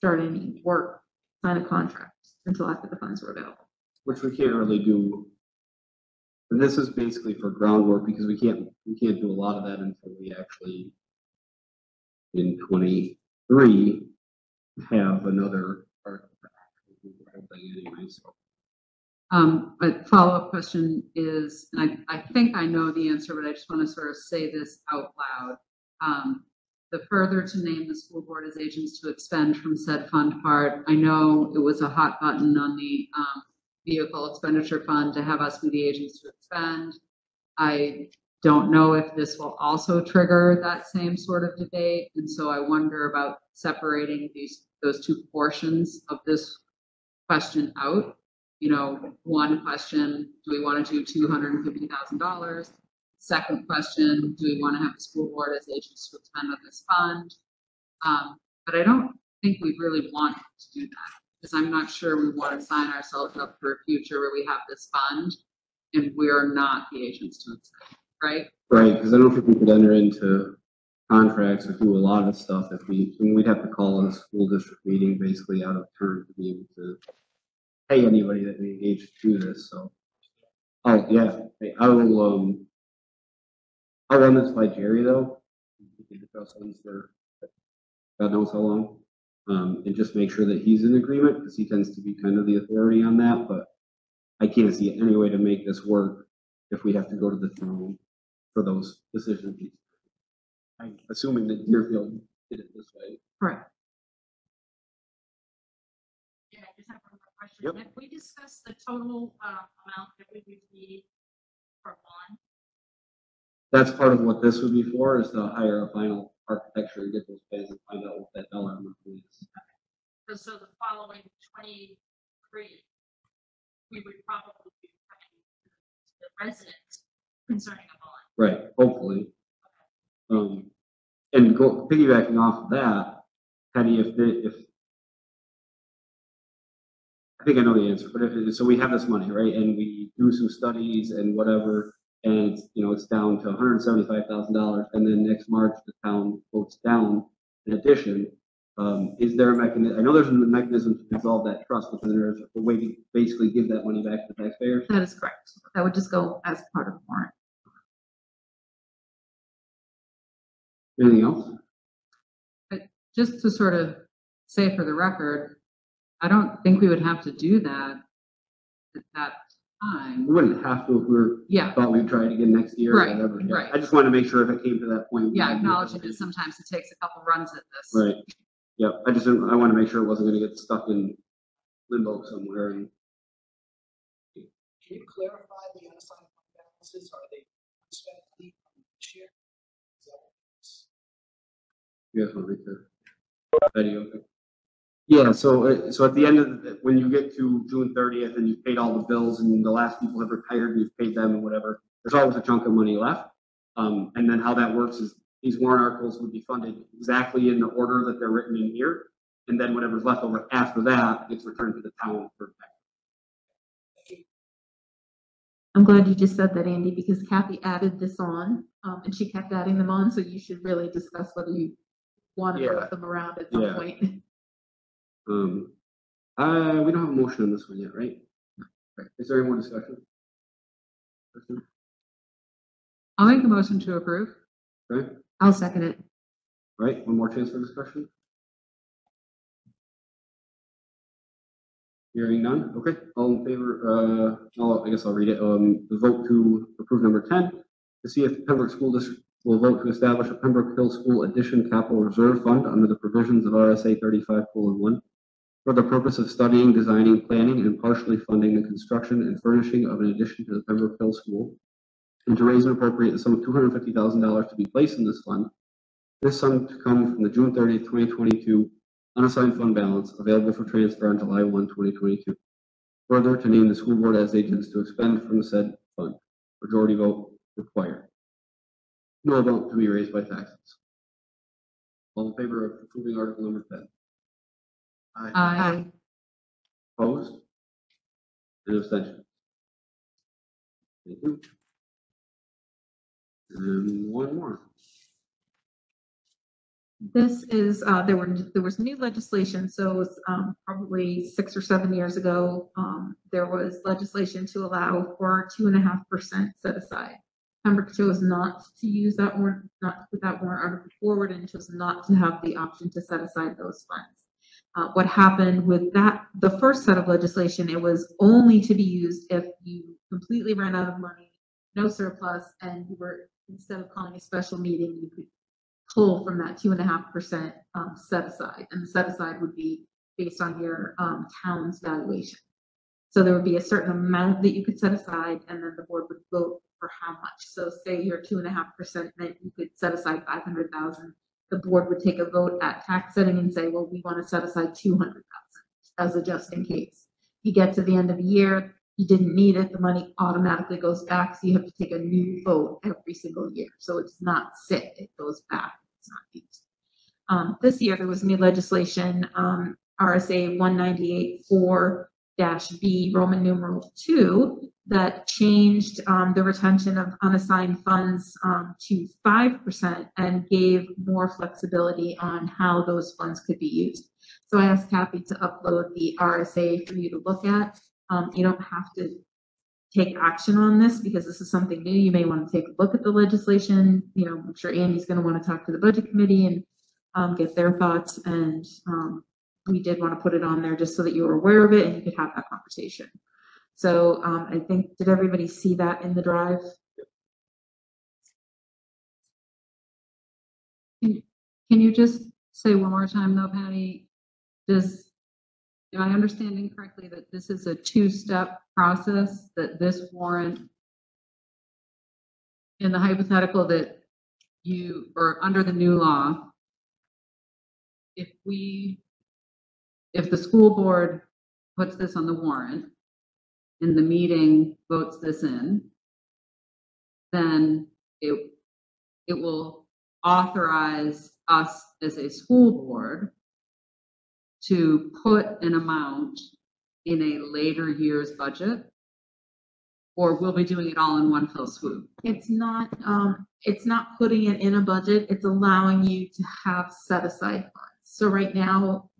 any work, sign a contract until after the funds were available. Which we can't really do. And this is basically for groundwork because we can't do a lot of that until we actually in 23 have another part of the whole thing anyway. So But follow-up question is, and I think I know the answer, but I just want to sort of say this out loud. The further to name the school board as agents to expend from said fund part, I know it was a hot button on the vehicle expenditure fund to have us be the agents to expend. I don't know if this will also trigger that same sort of debate, and so I wonder about separating those two portions of this question out. You know, one question, do we want to do $250,000? Second question, do we want to have the school board as agents to expend on this fund? But I don't think we really want to do that because I'm not sure we want to sign ourselves up for a future where we have this fund and we are not the agents to expend, right? right, because I don't think we could enter into contracts or do a lot of stuff if we'd have to call a school district meeting basically out of turn to be able to pay anybody that we engage to do this. So, oh yeah, I will. I'll run this by Jerry though. We can discuss ones for God knows how long, and just make sure that he's in agreement because he tends to be kind of the authority on that. But I can't see any way to make this work if we have to go to the town for those decisions. I'm assuming that Deerfield did it this way. Correct. Yeah, I just have one more question. Yep. Have we discussed the total amount that we would need for bond? That's part of what this would be for, is to hire a final architecture and get those plans and find out what that dollar amount is. So the following 23, we would probably be paying the residents concerning a bond. Right, hopefully. And go piggybacking off of that, Patty, if I think I know the answer, but so we have this money, right, and we do some studies and whatever, and it's down to $175,000, and then next March the town votes down in addition. Is there a mechanism? I know there's a mechanism to dissolve that trust, but then there's a way to basically give that money back to the taxpayers. That is correct. That would just go as part of the warrant. Anything else? Just to sort of say for the record, I don't think we would have to do that at that time. We wouldn't have to if we thought we'd try it again next year. Right, or whatever. Yeah. right. I just wanted to make sure if it came to that point. Yeah, acknowledging that sometimes it takes a couple runs at this. Right. Yep. I want to make sure it wasn't going to get stuck in limbo somewhere. And Can you clarify the unassigned fund balances? Are they spent this year? you guys want to read the video? Okay. Yeah. So at the end of when you get to June 30th and you've paid all the bills and the last people have retired and you've paid them and whatever, there's always a chunk of money left. And then how that works is these warrant articles would be funded exactly in the order that they're written in here. And then whatever's left over after that gets returned to the town for tax. I'm glad you just said that, Andy, because Kathy added this on, and she kept adding them on, so you should really discuss whether you want to move them around at some point. We don't have a motion on this one yet, right? Is there any more discussion? I'll make a motion to approve. Okay. I'll second it. Right, one more chance for discussion? Hearing none, okay, all in favor, I guess I'll read it. The vote to approve number 10, to see if the Pembroke School District will vote to establish a Pembroke Hill School Addition Capital Reserve Fund under the provisions of RSA 35:1 for the purpose of studying, designing, planning, and partially funding the construction and furnishing of an addition to the Pembroke Hill School, and to raise and appropriate the sum of $250,000 to be placed in this fund. This sum to come from the June 30th, 2022 unassigned fund balance available for transfer on July 1, 2022. Further, to name the school board as agents to expend from the said fund. Majority vote required. No amount to be raised by taxes. All in favor of approving article number 10? Aye. Opposed? And abstention? Thank you. And one more. This is, there was new legislation, so it was, probably 6 or 7 years ago. There was legislation to allow for 2.5% set aside. Pembroke chose not to use that warrant, not to put that warrant article forward, and chose not to have the option to set aside those funds. What happened with that, the first set of legislation, it was only to be used if you completely ran out of money, no surplus, and you were, instead of calling a special meeting, you could pull from that 2.5% set aside, and the set aside would be based on your town's valuation. So there would be a certain amount that you could set aside, and then the board would vote for how much. So say your 2.5% meant you could set aside 500,000. The board would take a vote at tax setting and say, well, we want to set aside 200,000 as a just in case. You get to the end of the year, you didn't need it, the money automatically goes back, so you have to take a new vote every single year. So it's not sit, it goes back, it's not used. This year there was new legislation, RSA 198.4-B, Roman numeral 2, that changed the retention of unassigned funds to 5% and gave more flexibility on how those funds could be used. So I asked Kathy to upload the RSA for you to look at. You don't have to take action on this because this is something new. You may want to take a look at the legislation. You know, I'm sure Andy's going to want to talk to the budget committee and get their thoughts. And we did want to put it on there just so that you were aware of it and you could have that conversation. So I think, did everybody see that in the drive? Can you just say one more time though, Patty? Am I understanding correctly that this is a two-step process, that this warrant, in the hypothetical that you, or under the new law, if the school board puts this on the warrant and the meeting votes this in, then it will authorize us as a school board to put an amount in a later year's budget, or we'll be doing it all in one fell swoop? It's not putting it in a budget. It's allowing you to have set aside funds. So right now,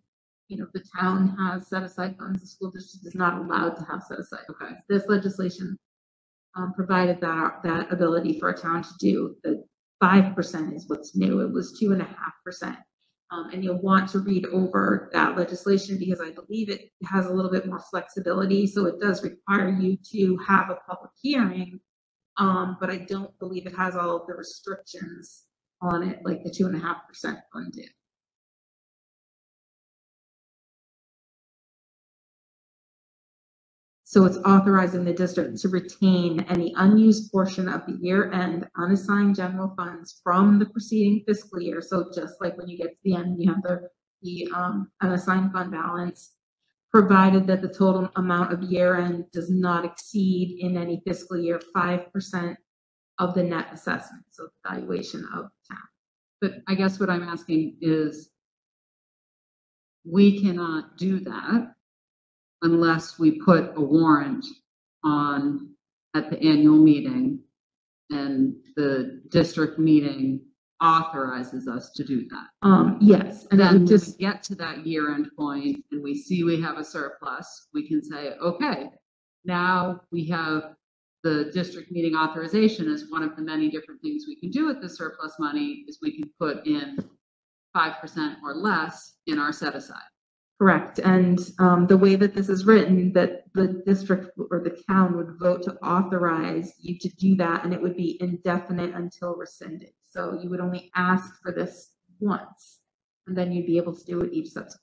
you know, the town has set aside funds. The school district is not allowed to have set aside funds. This legislation provided that ability for a town to do. The 5% is what's new. It was 2.5%. And you'll want to read over that legislation because I believe it has a little bit more flexibility. So it does require you to have a public hearing, but I don't believe it has all of the restrictions on it like the 2.5% fund did. So it's authorizing the district to retain any unused portion of the year-end unassigned general funds from the preceding fiscal year. So just like when you get to the end, you have the unassigned fund balance, provided that the total amount of year-end does not exceed in any fiscal year 5% of the net assessment, so the valuation of the town. But I guess what I'm asking is, we cannot do that unless we put a warrant on at the annual meeting and the district meeting authorizes us to do that. Yes, and then just when we get to that year end point and we see we have a surplus, we can say, okay, now we have the district meeting authorization as one of the many different things we can do with the surplus money is we can put in 5% or less in our set aside. correct. And the way that this is written, that the district or the town would vote to authorize you to do that, and it would be indefinite until rescinded. So you would only ask for this once, and then you'd be able to do it each subsequent.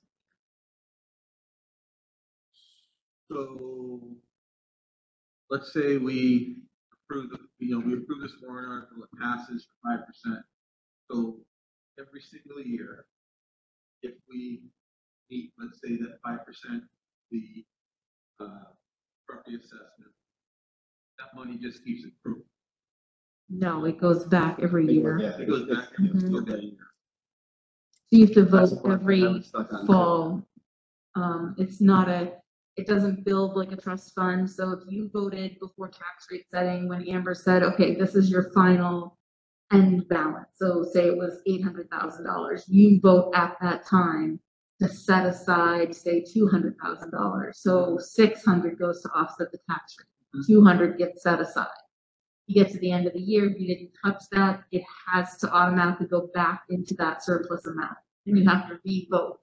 So let's say we approve this warrant article, it passes for 5%. So every single year, if we meet, let's say that 5%, the property assessment, that money just keeps improving. No, it goes back every year. Yeah, It goes back. Mhm. Okay. you have to That's vote the part that I every was stuck on. fall. It's not it doesn't build like a trust fund, so if you voted before tax rate setting, when Amber said, okay, this is your final end balance, so say it was $800,000, you vote at that time to set aside, say, $200,000, so 600 goes to offset the tax rate, 200 gets set aside. You get to the end of the year, if you didn't touch that, it has to automatically go back into that surplus amount, and you have to re-vote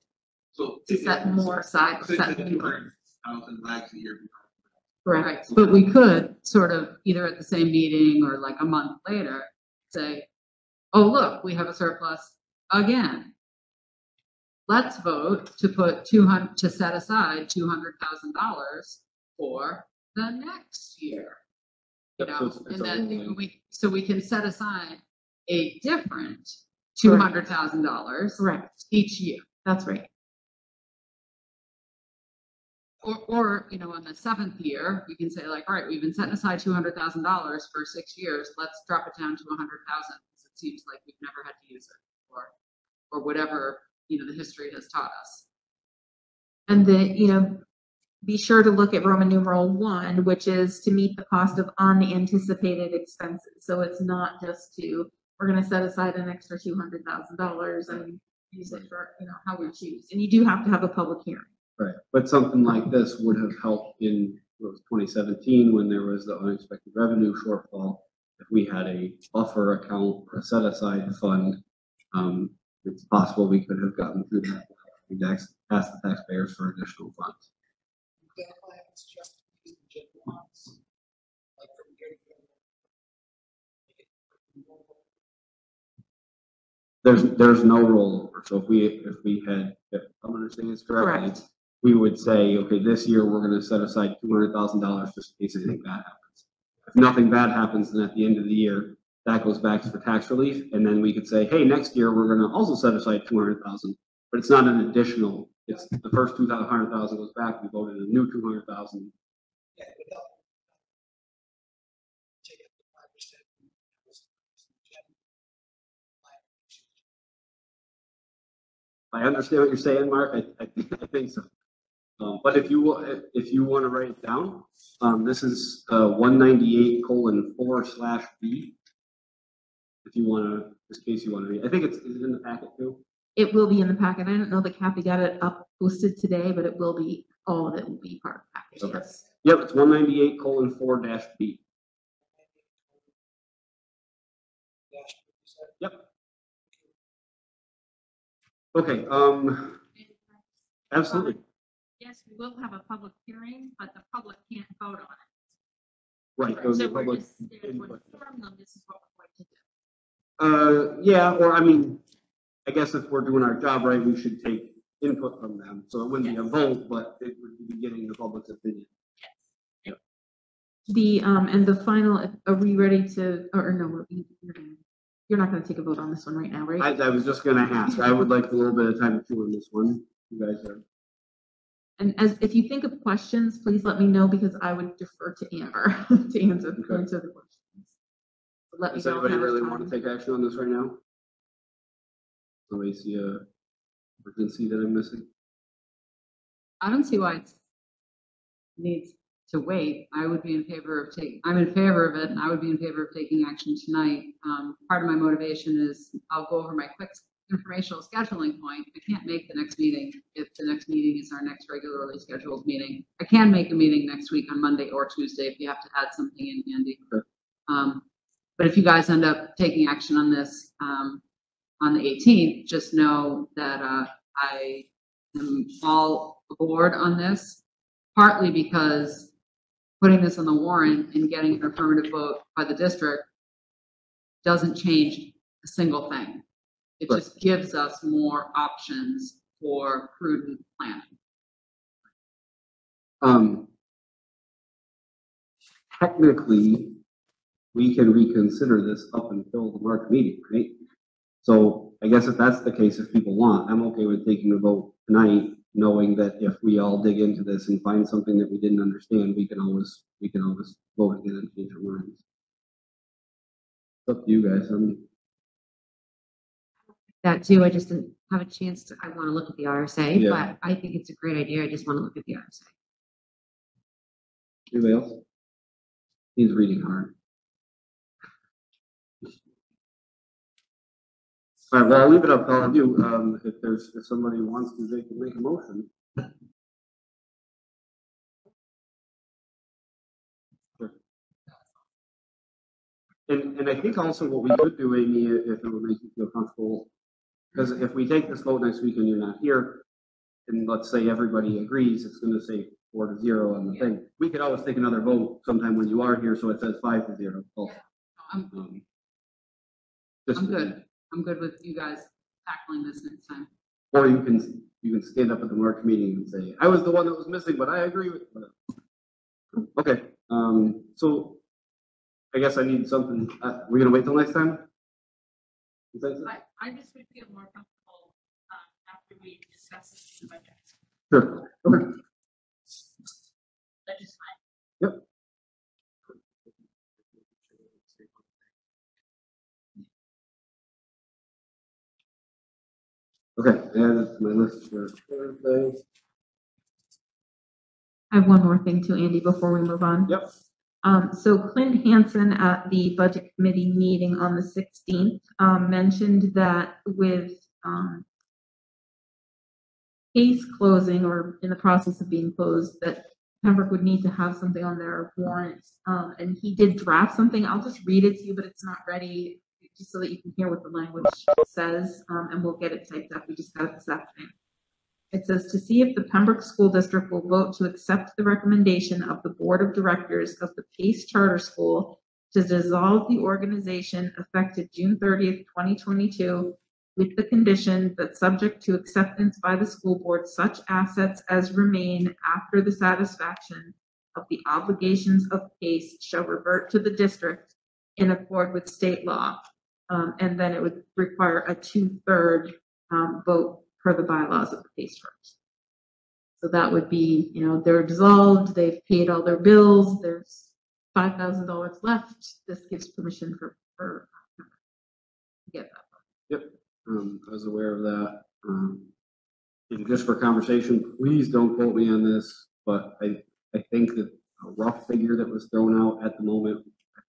So. to set more aside, or set more. 600,000 lags a year. Correct. But we could sort of either at the same meeting or like a month later, say, oh, look, we have a surplus again. Let's vote to put to set aside $200,000 for the next year. You Yep, so know, it's and a then rolling. we can set aside a different $200,000 Correct. each year. That's right. Or, you know, in the seventh year, we can say like, all right, we've been setting aside $200,000 for 6 years. Let's drop it down to 100,000 because it seems like we've never had to use it, or whatever, you know, the history has taught us. And be sure to look at Roman numeral 1, which is to meet the cost of unanticipated expenses. So it's not just we're going to set aside an extra $200,000 and use it for, how we choose. And you do have to have a public hearing. Right, but something like this would have helped in 2017 when there was the unexpected revenue shortfall. If we had a buffer account or a set aside fund, it's possible we could have gotten through that. We'd ask the taxpayers for additional funds. That plan is just using just once, like from year to year. There's no rollover. So if I'm understanding this correctly, Correct. we would say, okay, this year we're going to set aside $200,000 just in case anything bad happens. If nothing bad happens, then at the end of the year, that goes back for tax relief, and then we could say, hey, next year we're going to also set aside $200,000, but it's not an additional. It's the first $200,000 goes back. We voted a new $200,000. Yeah, without take it to 5%. I understand what you're saying, Mark. I think so. But if you want to write it down, this is 198:4/B. If you want to, just in case you want to read, I think it's in the packet too. It will be in the packet. I don't know that Kathy got it up posted today, but it will be, all of it will be part of the package. Okay. Yes. Yep, it's 198:4-B. Yep. Okay. Absolutely. Yes, we will have a public hearing, but the public can't vote on it. Right. Those So are we're public just there to input. inform them this is what we're going to do. Yeah, or I mean, I guess if we're doing our job right, we should take input from them. So it wouldn't be a vote, but it would be getting the public's opinion. And the final, are we ready to, or no, you're not going to take a vote on this one right now, right? I was just gonna ask. I would like a little bit of time to chew on this one. You guys are. And if you think of questions, please let me know because I would defer to Amber to answer the questions. So let me Does know anybody ahead of really time. want to take action on this right now? Somebody see a urgency that I'm missing? I don't see why it needs to wait. I'm in favor of it, and I would be in favor of taking action tonight. Part of my motivation is I'll go over my quick informational scheduling point. I can't make the next meeting if the next meeting is our next regularly scheduled meeting. I can make a meeting next week on Monday or Tuesday if you have to add something in, Andy. Okay. But if you guys end up taking action on this on the 18th, just know that I am all aboard on this, partly because putting this on the warrant and getting an affirmative vote by the district doesn't change a single thing. It Right. just gives us more options for prudent planning. Technically, we can reconsider this up until the March meeting, right? So I guess if that's the case, if people want, I'm okay with taking a vote tonight, knowing that if we all dig into this and find something that we didn't understand, we can always vote again and change our minds. It's up to you guys. That too, I just didn't have a chance to, I want to look at the RSA, Yeah. but I think it's a great idea. I just want to look at the RSA. Anybody else? He's reading hard. All right, well, I'll leave it up to all of you. If somebody wants to, they can make a motion. Sure. And I think also what we could do, Amy, if it would make you feel comfortable, because if we take this vote next week and you're not here, and let's say everybody agrees, it's gonna say 4-0 on the thing. We could always take another vote sometime when you are here, so it says 5-0. Also. I'm good. I'm good with you guys tackling this next time. Or you can stand up at the March meeting and say, I was the one that was missing, but I agree with it. Okay, so I guess I need something, we're gonna wait till next time? Is that it? I just would feel more comfortable, after we discuss this in the budget. Sure, okay, That is fine. yep. Okay, add it to my list for Thursday. I have one more thing to Andy before we move on. Yep. So Clint Hansen at the budget committee meeting on the 16th, mentioned that with, case closing or in the process of being closed, that Pembroke would need to have something on their warrant. And he did draft something. I'll just read it to you, but it's not ready, just so that you can hear what the language says. And we'll get it typed up. We just got it this afternoon. It says, to see if the Pembroke School District will vote to accept the recommendation of the Board of Directors of the Pace Charter School to dissolve the organization effective June 30th, 2022, with the condition that, subject to acceptance by the school board, such assets as remain after the satisfaction of the obligations of Pace shall revert to the district in accord with state law. And then it would require a 2/3 vote per the bylaws of the Pace Charter. So that would be, they're dissolved, they've paid all their bills, there's $5,000 left. This gives permission for to get that. Yep, I was aware of that. And just for conversation, please don't quote me on this, but I think that a rough figure that was thrown out at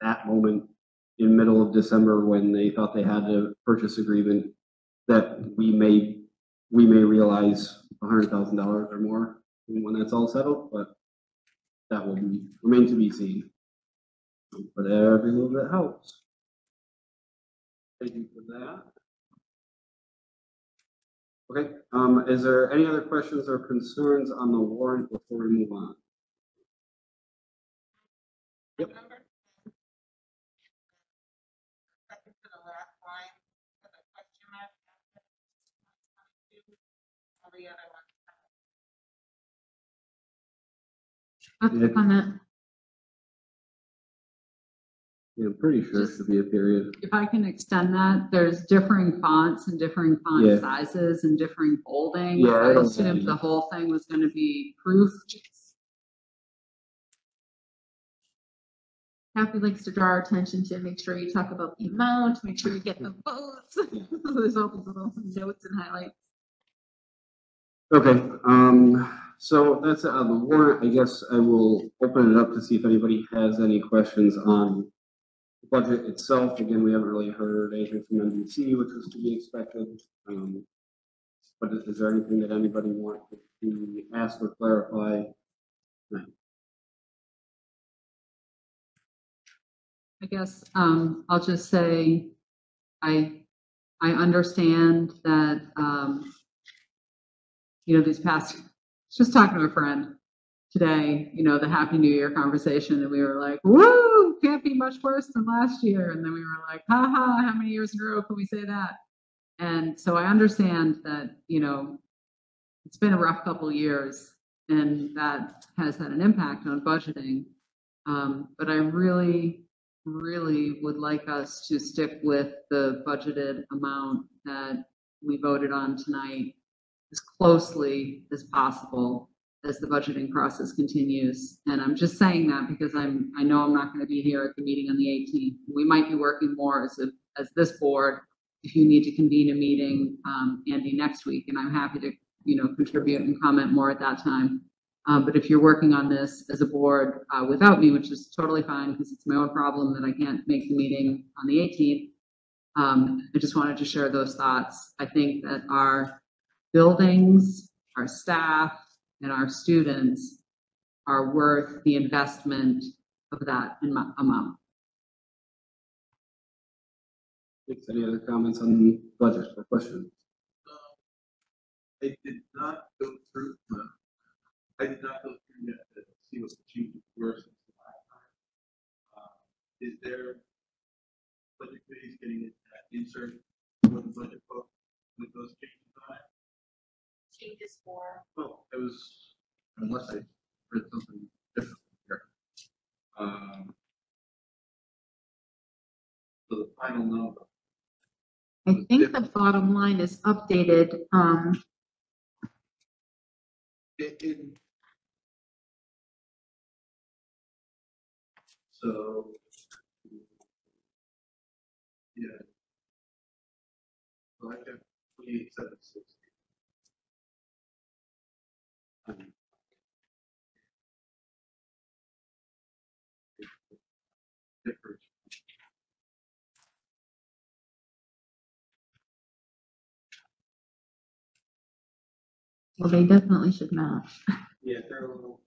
that moment in middle of December, when they thought they had a purchase agreement, that we may realize $100,000 or more when that's all settled, but that will remain to be seen. But every little bit helps. Thank you for that. Okay, is there any other questions or concerns on the warrant before we move on? Yep. Second to the last line, with a question mark. All the other ones. I'll click on that. Yeah, I'm pretty sure it should be a period. If I can extend that, there's differing fonts and differing font Yeah. sizes and differing bolding. Yeah, I I don't assumed mind. the whole thing was gonna be proof. Kathy likes to draw our attention to make sure you talk about the amount, make sure you get the votes. There's all these little notes and highlights. Okay, so that's on the warrant. I guess I will open it up to see if anybody has any questions on the budget itself. Again, we haven't really heard anything from NBC, which was to be expected. But is there anything that anybody wants to ask or clarify? No. I guess, I'll just say, I understand that, these past, just talking to a friend today, the Happy New Year conversation, and we were like, woo, can't be much worse than last year. And then we were like, haha, how many years in a row can we say that? And so I understand that, it's been a rough couple of years, and that has had an impact on budgeting. But I really would like us to stick with the budgeted amount that we voted on tonight as closely as possible as the budgeting process continues. And I'm just saying that because I know I'm not going to be here at the meeting on the 18th. We might be working more as this board if you need to convene a meeting, Andy, next week, and I'm happy to, contribute and comment more at that time. But if you're working on this as a board, without me, which is totally fine, because it's my own problem that I can't make the meeting on the 18th. I just wanted to share those thoughts. I think that our buildings, our staff, and our students are worth the investment of that amount. Any other comments on the budget or questions? I did not go through, yet to see what the changes were since the last time. Is there budget committees getting that insert for the budget book with those changes on it? Changes for, Oh, it was, unless I read something different here. So the final number. I think the bottom line is updated, So, yeah. So I got 28,760. Difference. well, they definitely should match. Yeah, they're a little,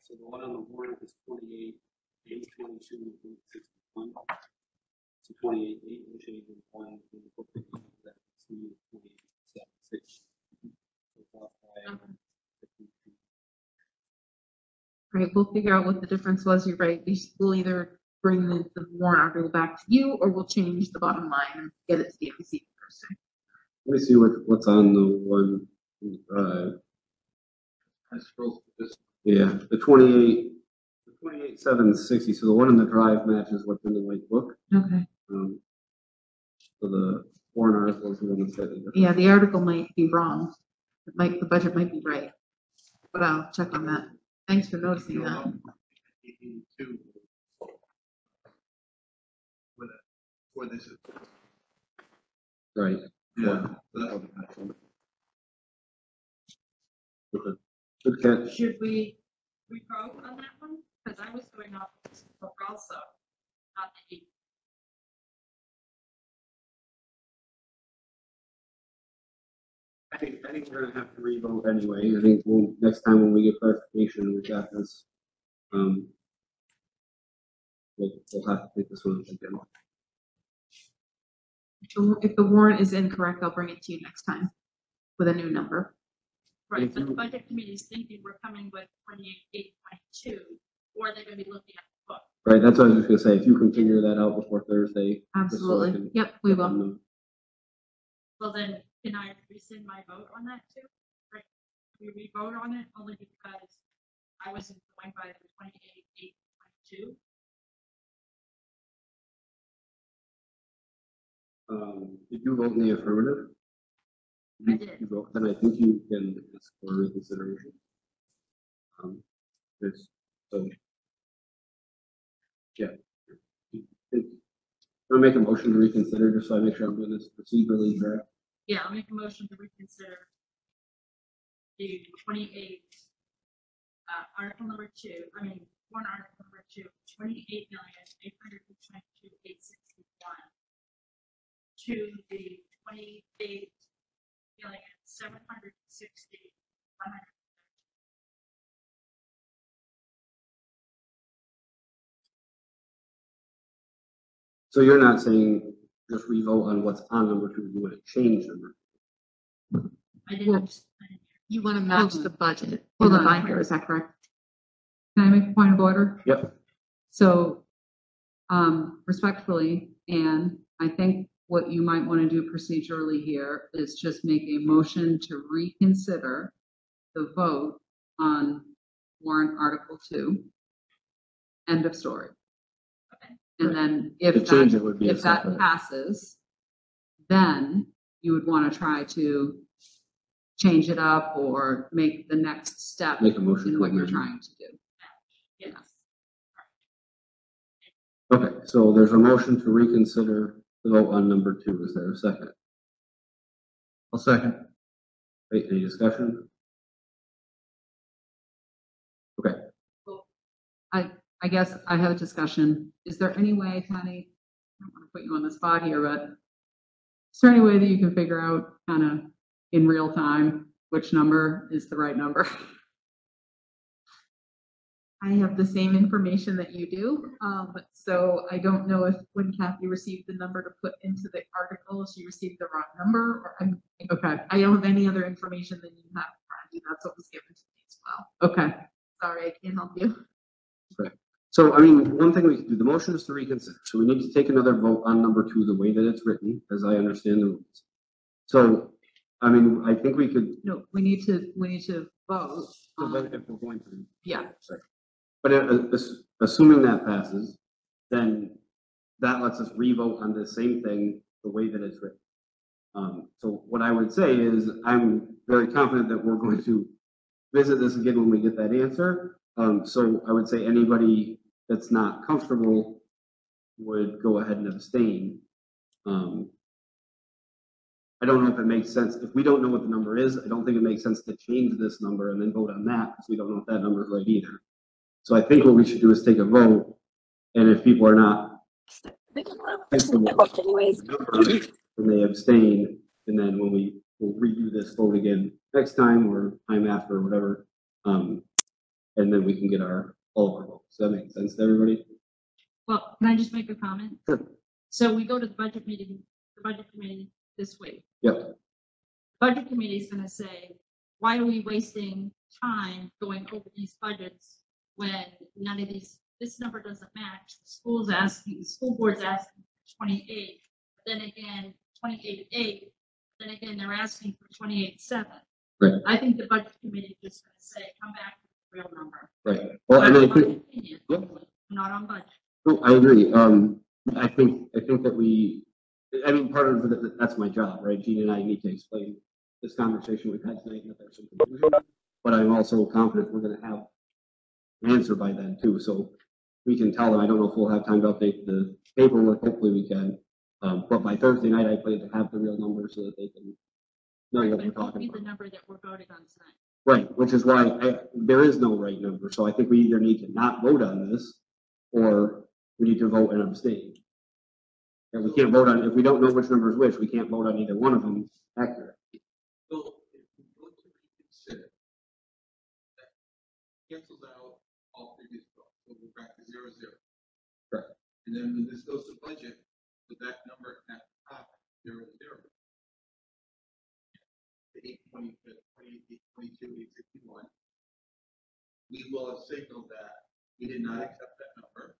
so the one on the warrant is 28, 822, 61. So 28, 8, and change in one, and the book is 28, 6. Right, we'll figure out what the difference was. You're right. We'll either bring the warrant article back to you, or we'll change the bottom line and get it to the MPC Thursday. Let me see what's on the one, I scrolled through this. yeah, the 28,760, so the one in the drive matches what's in the white book. Okay. So the warrant article is the one that's slightly different. Yeah, the article might be wrong. The budget might be right, but I'll check on that. Thanks for noticing that. 82. For this. Right. Yeah. Okay. Good catch. Should we vote on that one? Because I was going off this book also, not the. I think we're gonna have to revote anyway. I think next time when we get clarification, we've got this. We'll have to take this one again. If the warrant is incorrect, I'll bring it to you next time with a new number. Right, but the budget committee is thinking we're coming with 28,822, or they're gonna be looking at the book. Right, that's what I was just gonna say. If you can figure that out before Thursday. Absolutely. Yep, we will. Well, then, can I rescind my vote on that too? Right, we vote on it only because I wasn't going by the 28,822. Did you vote in the affirmative? I did. You vote, then I think you can ask for reconsideration. So, yeah. I'll make a motion to reconsider, just so I make sure I'm doing this procedurally correct. Yeah, I'll make a motion to reconsider the 28, article number 2, warrant article number 2, 28,822,861 to the 28,760,100. So you're not saying just revote on what's on number 2, you want to change number? I didn't. You want to match the budget. Hold on, binder, is that correct? Can I make a point of order? Yep. So, respectfully, Anne, I think what you might want to do procedurally here is just make a motion to reconsider the vote on warrant article 2. End of story. Okay. And then The change it would be a if that separate. passes, then you would want to try to change it up or make the next step Make a motion in to what you're amend. trying to do. Yes. Okay, so there's a motion to reconsider the vote on number 2. Is there a second? I'll second. Wait, any discussion? Okay, I guess I have a discussion. Is there any way, Patty, I don't want to put you on the spot here, but is there any way that you can figure out kind of in real time which number is the right number? I have the same information that you do, so I don't know if when Kathy received the number to put into the article, she received the wrong number, or Okay, I don't have any other information than you have, Brandy. That's what was given to me as well. okay. Sorry, I can't help you. so I mean, one thing we can do, the motion is to reconsider, so we need to take another vote on number 2, the way that it's written, as I understand the rules. So, I mean, I think we could, No, we need to vote. if we're going to. Yeah. Sorry. But assuming that passes, then that lets us re-vote on the same thing, the way that it's written. So what I would say is, I'm very confident that we're going to visit this again when we get that answer. So I would say anybody that's not comfortable would go ahead and abstain. I don't know if it makes sense. If we don't know what the number is, I don't think it makes sense to change this number and then vote on that, because we don't know if that number is right either. So I think what we should do is take a vote, and if people are not comfortable, then they abstain, and then when we'll redo this vote again next time or time after or whatever, and then we can get all of our votes. Does that make sense to everybody? Well, can I just make a comment? Sure. So we go to the budget committee this week. Yep. Budget committee is gonna say, why are we wasting time going over these budgets when none of this number doesn't match? The school board's asking for 28, but then again, 28.8, then again, they're asking for 28.7. Right. I think the budget committee is just gonna say, come back with the real number. Right. Well, and I That's my think, opinion, yep. not on budget. no, I agree. I think that I mean, part of that's my job, right? Gene and I need to explain this conversation we've had tonight, and that there's some confusion, but I'm also confident we're gonna have an answer by then too, so we can tell them. I don't know if we'll have time to update the paperwork, hopefully we can. But by Thursday night, I plan to have the real number so that they can know what But we're it won't talking be the about. number that we're voting on tonight. Right, which is why there is no right number, so I think we either need to not vote on this, or we need to vote and abstain. And we can't vote on, if we don't know which number is which, we can't vote on either one of them accurate. So if we go to reconsider, that cancels out all previous votes, so we're back to 0-0. Correct. And then when this goes to budget, with that number at the top, 0-0. The 820, 822, 861. We will have signaled that we did not accept that number,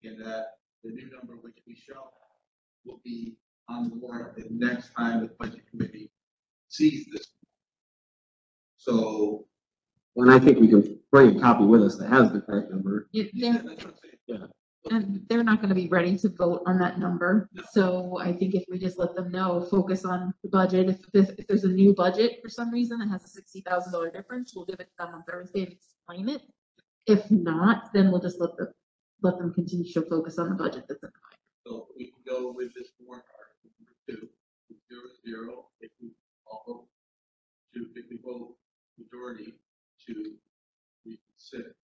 and that the new number which we shall have will be on the warrant the next time the budget committee sees this. So. And I think we can bring a copy with us that has the correct number. That's what I'm saying. Yeah. And they're not gonna be ready to vote on that number, so I think if we just let them know, focus on the budget. If there's a new budget for some reason that has a $60,000 difference, we'll give it to them on Thursday and explain it. If not, then we'll just let them continue to focus on the budget that's in. So we can go with this warrant article number 2, 0-0, if we all vote if we vote majority to reconsider.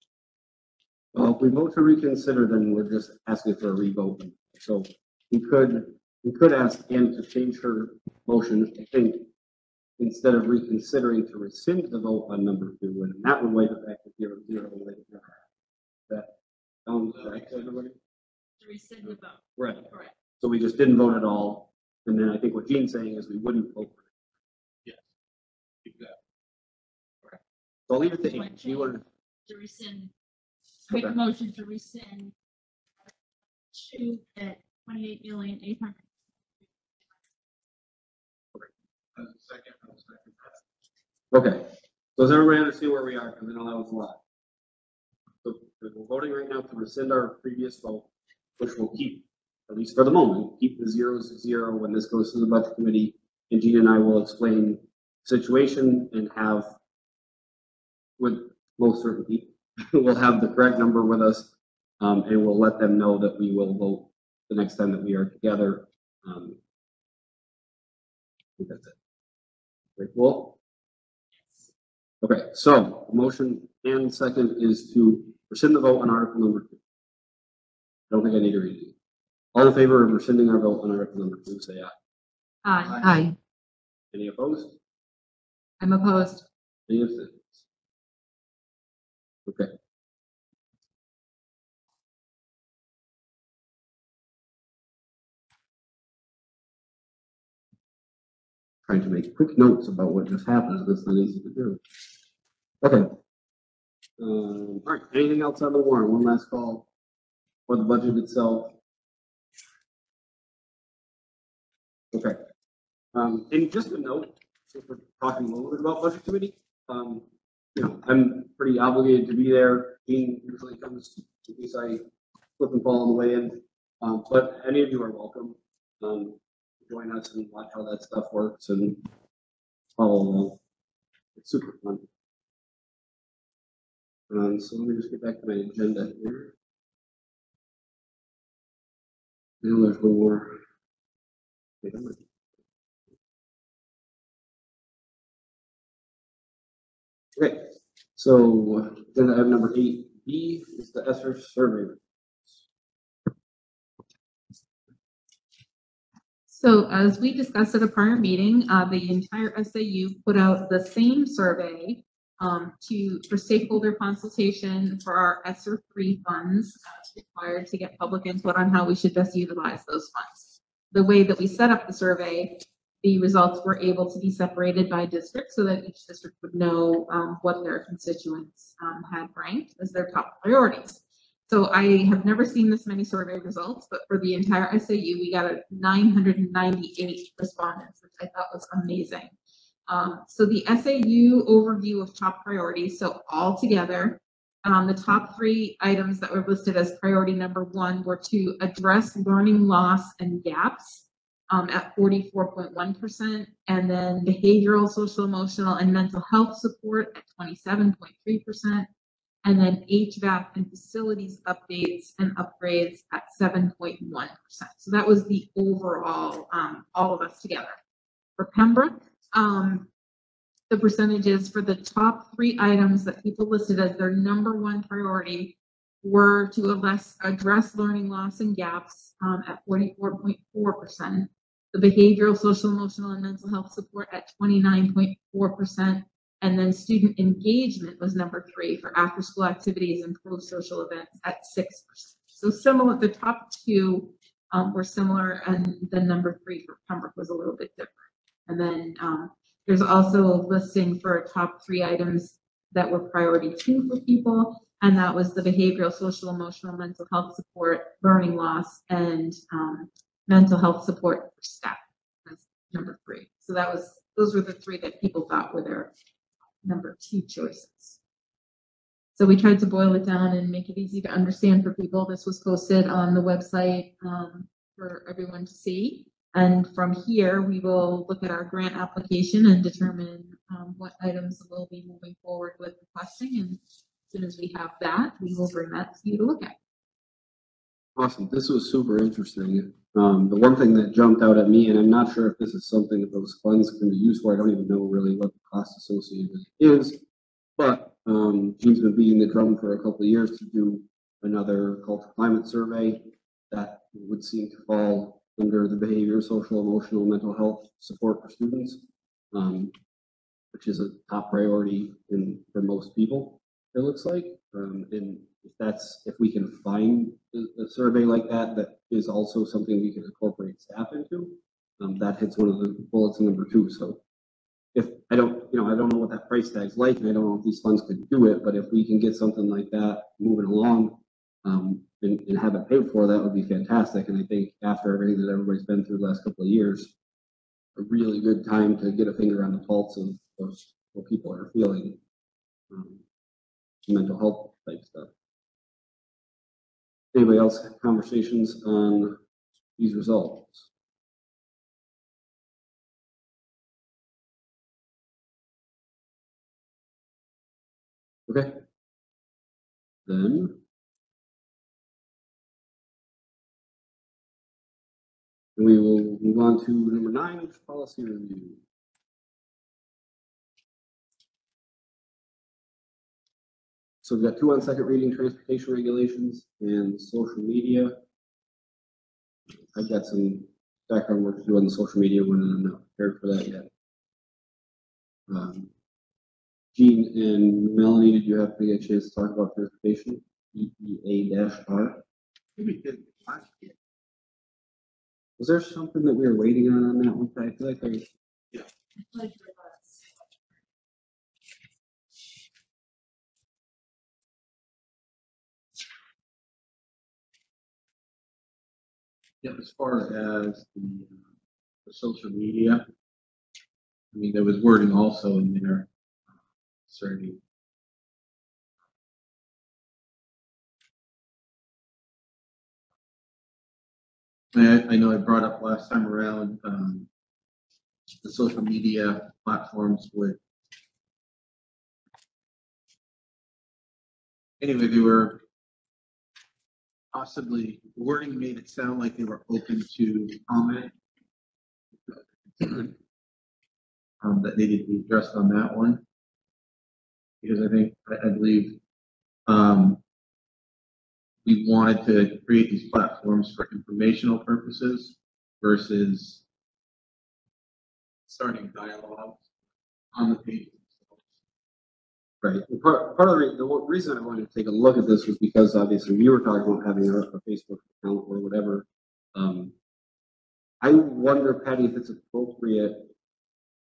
Well, if we vote to reconsider, then we're just asking for a revote. So we could ask Ann to change her motion, I think, instead of reconsidering, to rescind the vote on number 2, and that would wipe it back to 0-0. That sounds right to everybody? To rescind the vote. Right. Correct. So we just didn't vote at all, and then I think what Gene's saying is we wouldn't vote for it. Yes. Exactly. So I'll leave it to Just Ann. want Do you want to rescind, make a Okay. motion to rescind 2 at 28,800,000. As a second, I'll second to? that. Okay. So does everybody understand where we are? Because I know that was a lot. So we're voting right now to rescind our previous vote, which will keep, at least for the moment, keep the 0-0 when this goes to the budget committee. And Gina and I will explain the situation and have, with most certainty, we'll have the correct number with us, and we'll let them know that we will vote the next time that we are together. I think that's it. Very cool. Okay, so motion and second is to rescind the vote on article number 2. I don't think I need to read it. All in favor of rescinding our vote on article number 2, say aye. Aye. Any opposed? I'm opposed. Any abstentions? Okay. Trying to make quick notes about what just happened. That's not easy to do. Okay. All right. Anything else on the warrant? One last call for the budget itself. Okay. And just a note, since we're talking a little bit about budget committee, I'm pretty obligated to be there. Dean usually comes in case I slip and fall on the way in. But any of you are welcome. Join us and watch how that stuff works and follow along. It's super fun. So let me just get back to my agenda here. I know there's one more. Wait a minute. Okay, so agenda item number 8B is the ESSER survey. So as we discussed at a prior meeting, the entire SAU put out the same survey for stakeholder consultation for our ESSER 3 funds required to get public input on how we should best utilize those funds. The way that we set up the survey, the results were able to be separated by district so that each district would know what their constituents had ranked as their top priorities. So I have never seen this many survey results, but for the entire SAU, we got 998 respondents, which I thought was amazing. So the SAU overview of top priorities, so all together, the top 3 items that were listed as priority number 1 were to address learning loss and gaps at 44.1%, and then behavioral, social, emotional, and mental health support at 27.3%. And then HVAC and facilities updates and upgrades at 7.1%. So that was the overall, all of us together. For Pembroke, the percentages for the top 3 items that people listed as their number 1 priority were to address learning loss and gaps at 44.4%. The behavioral, social, emotional, and mental health support at 29.4%. And then student engagement was number 3 for after school activities and pro-social events at 6%. So similar, the top 2 were similar, and the number 3 for Pembroke was a little bit different. And then there's also a listing for top 3 items that were priority 2 for people, and that was the behavioral, social, emotional, mental health support, learning loss, and mental health support for staff. That's number 3. So those were the 3 that people thought were their number 2 choices. So we tried to boil it down and make it easy to understand for people. This was posted on the website for everyone to see. And from here, we will look at our grant application and determine what items we'll be moving forward with requesting. And as soon as we have that, we will bring that to you to look at. Awesome. This was super interesting. The one thing that jumped out at me, and I'm not sure if this is something that those funds can be used for. I don't even know really what the cost associated with it is, but Gene's been beating the drum for a couple of years to do another culture climate survey that would seem to fall under the behavior, social, emotional, mental health support for students, which is a top priority for most people, it looks like. And if we can find a survey like that, that is also something we can incorporate staff into, that hits one of the bullets in number 2. So if I don't know what that price tag's like, and I don't know if these funds could do it, but if we can get something like that moving along, and have it paid for, that would be fantastic. And I think after everything that everybody's been through the last couple of years, a really good time to get a finger on the pulse of what people are feeling, mental health type stuff. Anybody else have conversations on these results? Okay. Then And we will move on to number 9, which is policy review. So we've got 2 on second reading, transportation regulations and social media. I've got some background work to do on the social media one, and I'm not prepared for that yet. Jean and Melanie, did you have to get a chance to talk about transportation? EPA-R? We did last year. Was there something that we were waiting on that one? I feel like there was. Yeah, as far as the social media, I mean, there was wording also in there concerning. I know I brought up last time around, the social media platforms would. Anyway, they were possibly, wording made it sound like they were open to comment. That needed to be addressed on that one. Because I believe, we wanted to create these platforms for informational purposes versus starting dialogues on the page. Right. And part of the reason I wanted to take a look at this was because obviously we were talking about having a Facebook account or whatever. I wonder, Patty, if it's appropriate.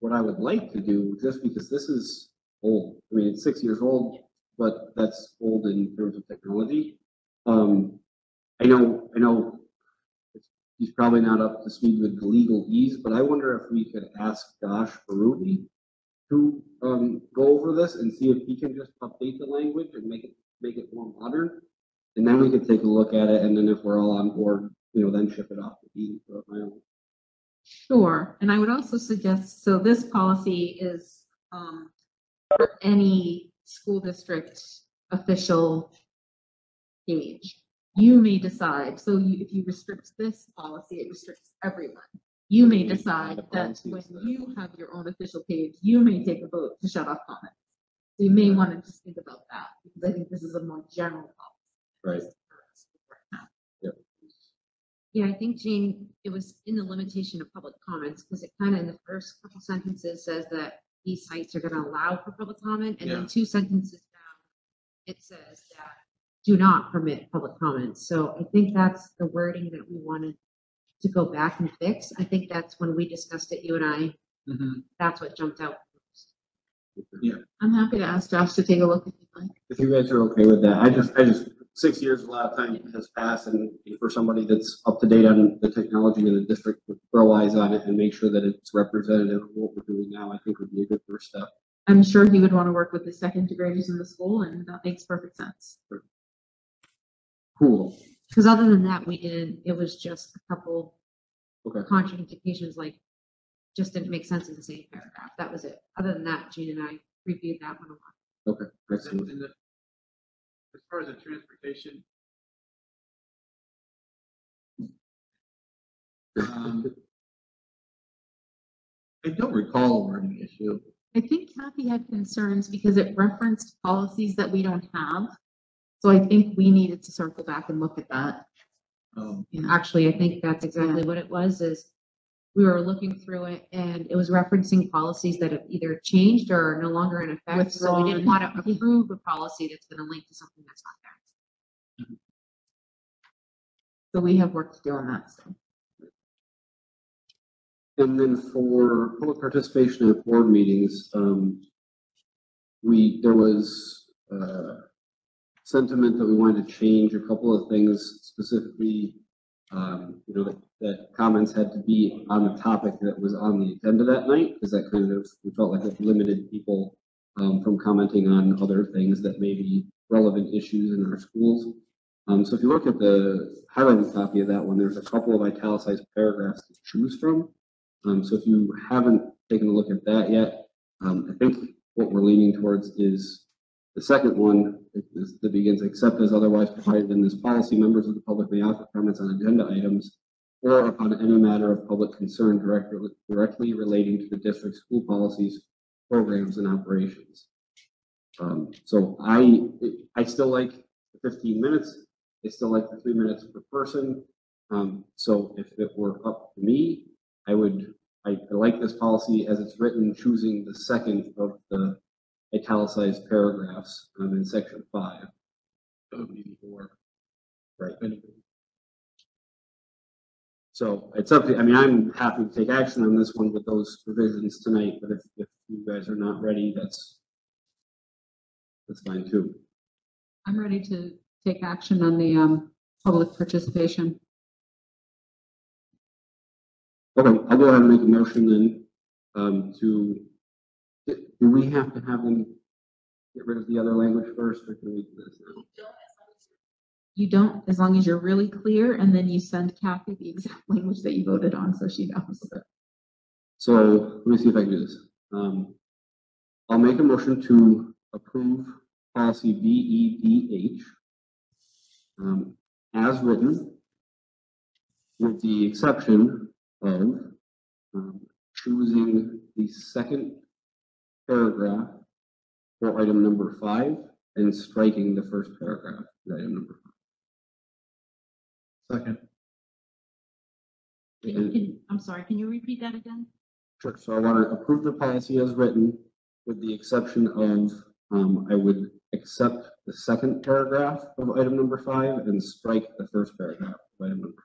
What I would like to do, just because this is old. I mean, it's 6 years old, but that's old in terms of technology. I know he's probably not up to speed with the legalese, but I wonder if we could ask Josh Baruti to go over this and see if he can just update the language and make it more modern, and then we could take a look at it, and then if we're all on board, then ship it off to Dean for a final. Sure, and I would also suggest, so this policy is for any school district official page. You may decide, so if you restrict this policy, it restricts everyone. You may decide that when you have your own official page, you may take a vote to shut off comments. So you may want to just think about that, because I think this is a more general policy. Right. Yeah, I think, Jane, it was in the limitation of public comments, because it kind of in the first couple sentences says that these sites are going to allow for public comment, and then 2 sentences down, it says that do not permit public comments. So I think that's the wording that we wanted to go back and fix. I think that's when we discussed it, you and I, that's what jumped out. Yeah. I'm happy to ask Josh to take a look if you'd like. If you guys are okay with that, I just 6 years, a lot of time has passed, and for somebody that's up to date on the technology in the district, would throw eyes on it and make sure that it's representative of what we're doing now, I think would be a good first step. I'm sure he would want to work with the second graders in the school, and that makes perfect sense. Cool. Because other than that, we didn't, it was just a couple contradictions, like just didn't make sense in the same paragraph. That was it. Other than that, Gene and I reviewed that one a lot. Okay, excellent. As far as the transportation, I don't recall a wording issue. I think Kathy had concerns because it referenced policies that we don't have. So I think we needed to circle back and look at that. Actually, I think that's exactly what it was, is we were looking through it and it was referencing policies that have either changed or are no longer in effect. So we didn't want to approve a policy that's going to link to something that's not there. So we have work to do on that. So. And then for public participation at board meetings, there was sentiment that we wanted to change a couple of things, specifically, that comments had to be on the topic that was on the agenda that night, because that kind of, we felt like it limited people from commenting on other things that may be relevant issues in our schools. So if you look at the highlighted copy of that one, there's a couple of italicized paragraphs to choose from. So if you haven't taken a look at that yet, I think what we're leaning towards is the second one that begins, except as otherwise provided in this policy, members of the public may offer comments on agenda items or upon any matter of public concern directly relating to the district's school policies, programs, and operations. So I still like the 15 minutes. I still like the 3 minutes per person. So if it were up to me, I like this policy as it's written, choosing the second of the italicized paragraphs in section 5. Right. So it's up to, I mean, I'm happy to take action on this one with those provisions tonight, but if you guys are not ready, that's fine too. I'm ready to take action on the public participation. Okay, I'll go ahead and make a motion then do we have to have them get rid of the other language first, or can we do this now? You don't, as long as you're really clear, and then you send Kathy the exact language that you voted on, so she knows. So let me see if I can do this. I'll make a motion to approve policy BEDH as written, with the exception of choosing the second paragraph for item number 5 and striking the first paragraph for item number 5. Second. I'm sorry, can you repeat that again? Sure. So I want to approve the policy as written, with the exception of I would accept the second paragraph of item number 5 and strike the first paragraph of item number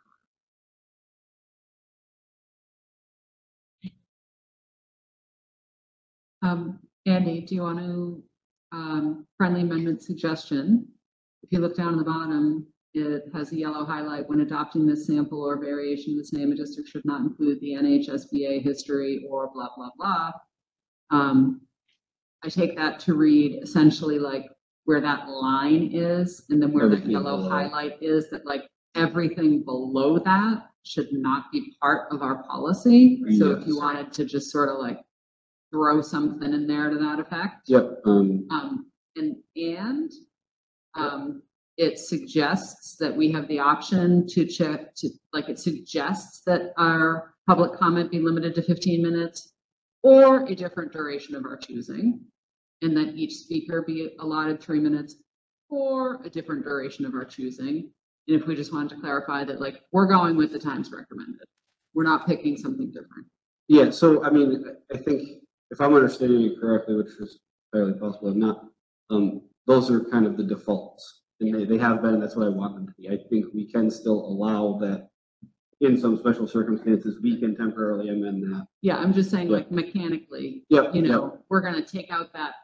5. Andy, do you want to friendly amendment suggestion? If you look down at the bottom, it has a yellow highlight. When adopting this sample or variation of this name, a district should not include the NHSBA history or blah, blah, blah. I take that to read essentially like where that line is, and then where that yellow highlight is, that like everything below that should not be part of our policy. So if you wanted to just sort of like throw something in there to that effect. Yep. It suggests that we have the option to check to, like, it suggests that our public comment be limited to 15 minutes or a different duration of our choosing, and that each speaker be allotted 3 minutes or a different duration of our choosing. And if we just wanted to clarify that, like, we're going with the times recommended, we're not picking something different. Yeah. So I mean, I think if I'm understanding it correctly, which is fairly possible, I'm not. Those are kind of the defaults. And they have been, that's what I want them to be. I think we can still allow that in some special circumstances, we can temporarily amend that. Yeah, I'm just saying, like, mechanically, Yep, you know, we're gonna take out that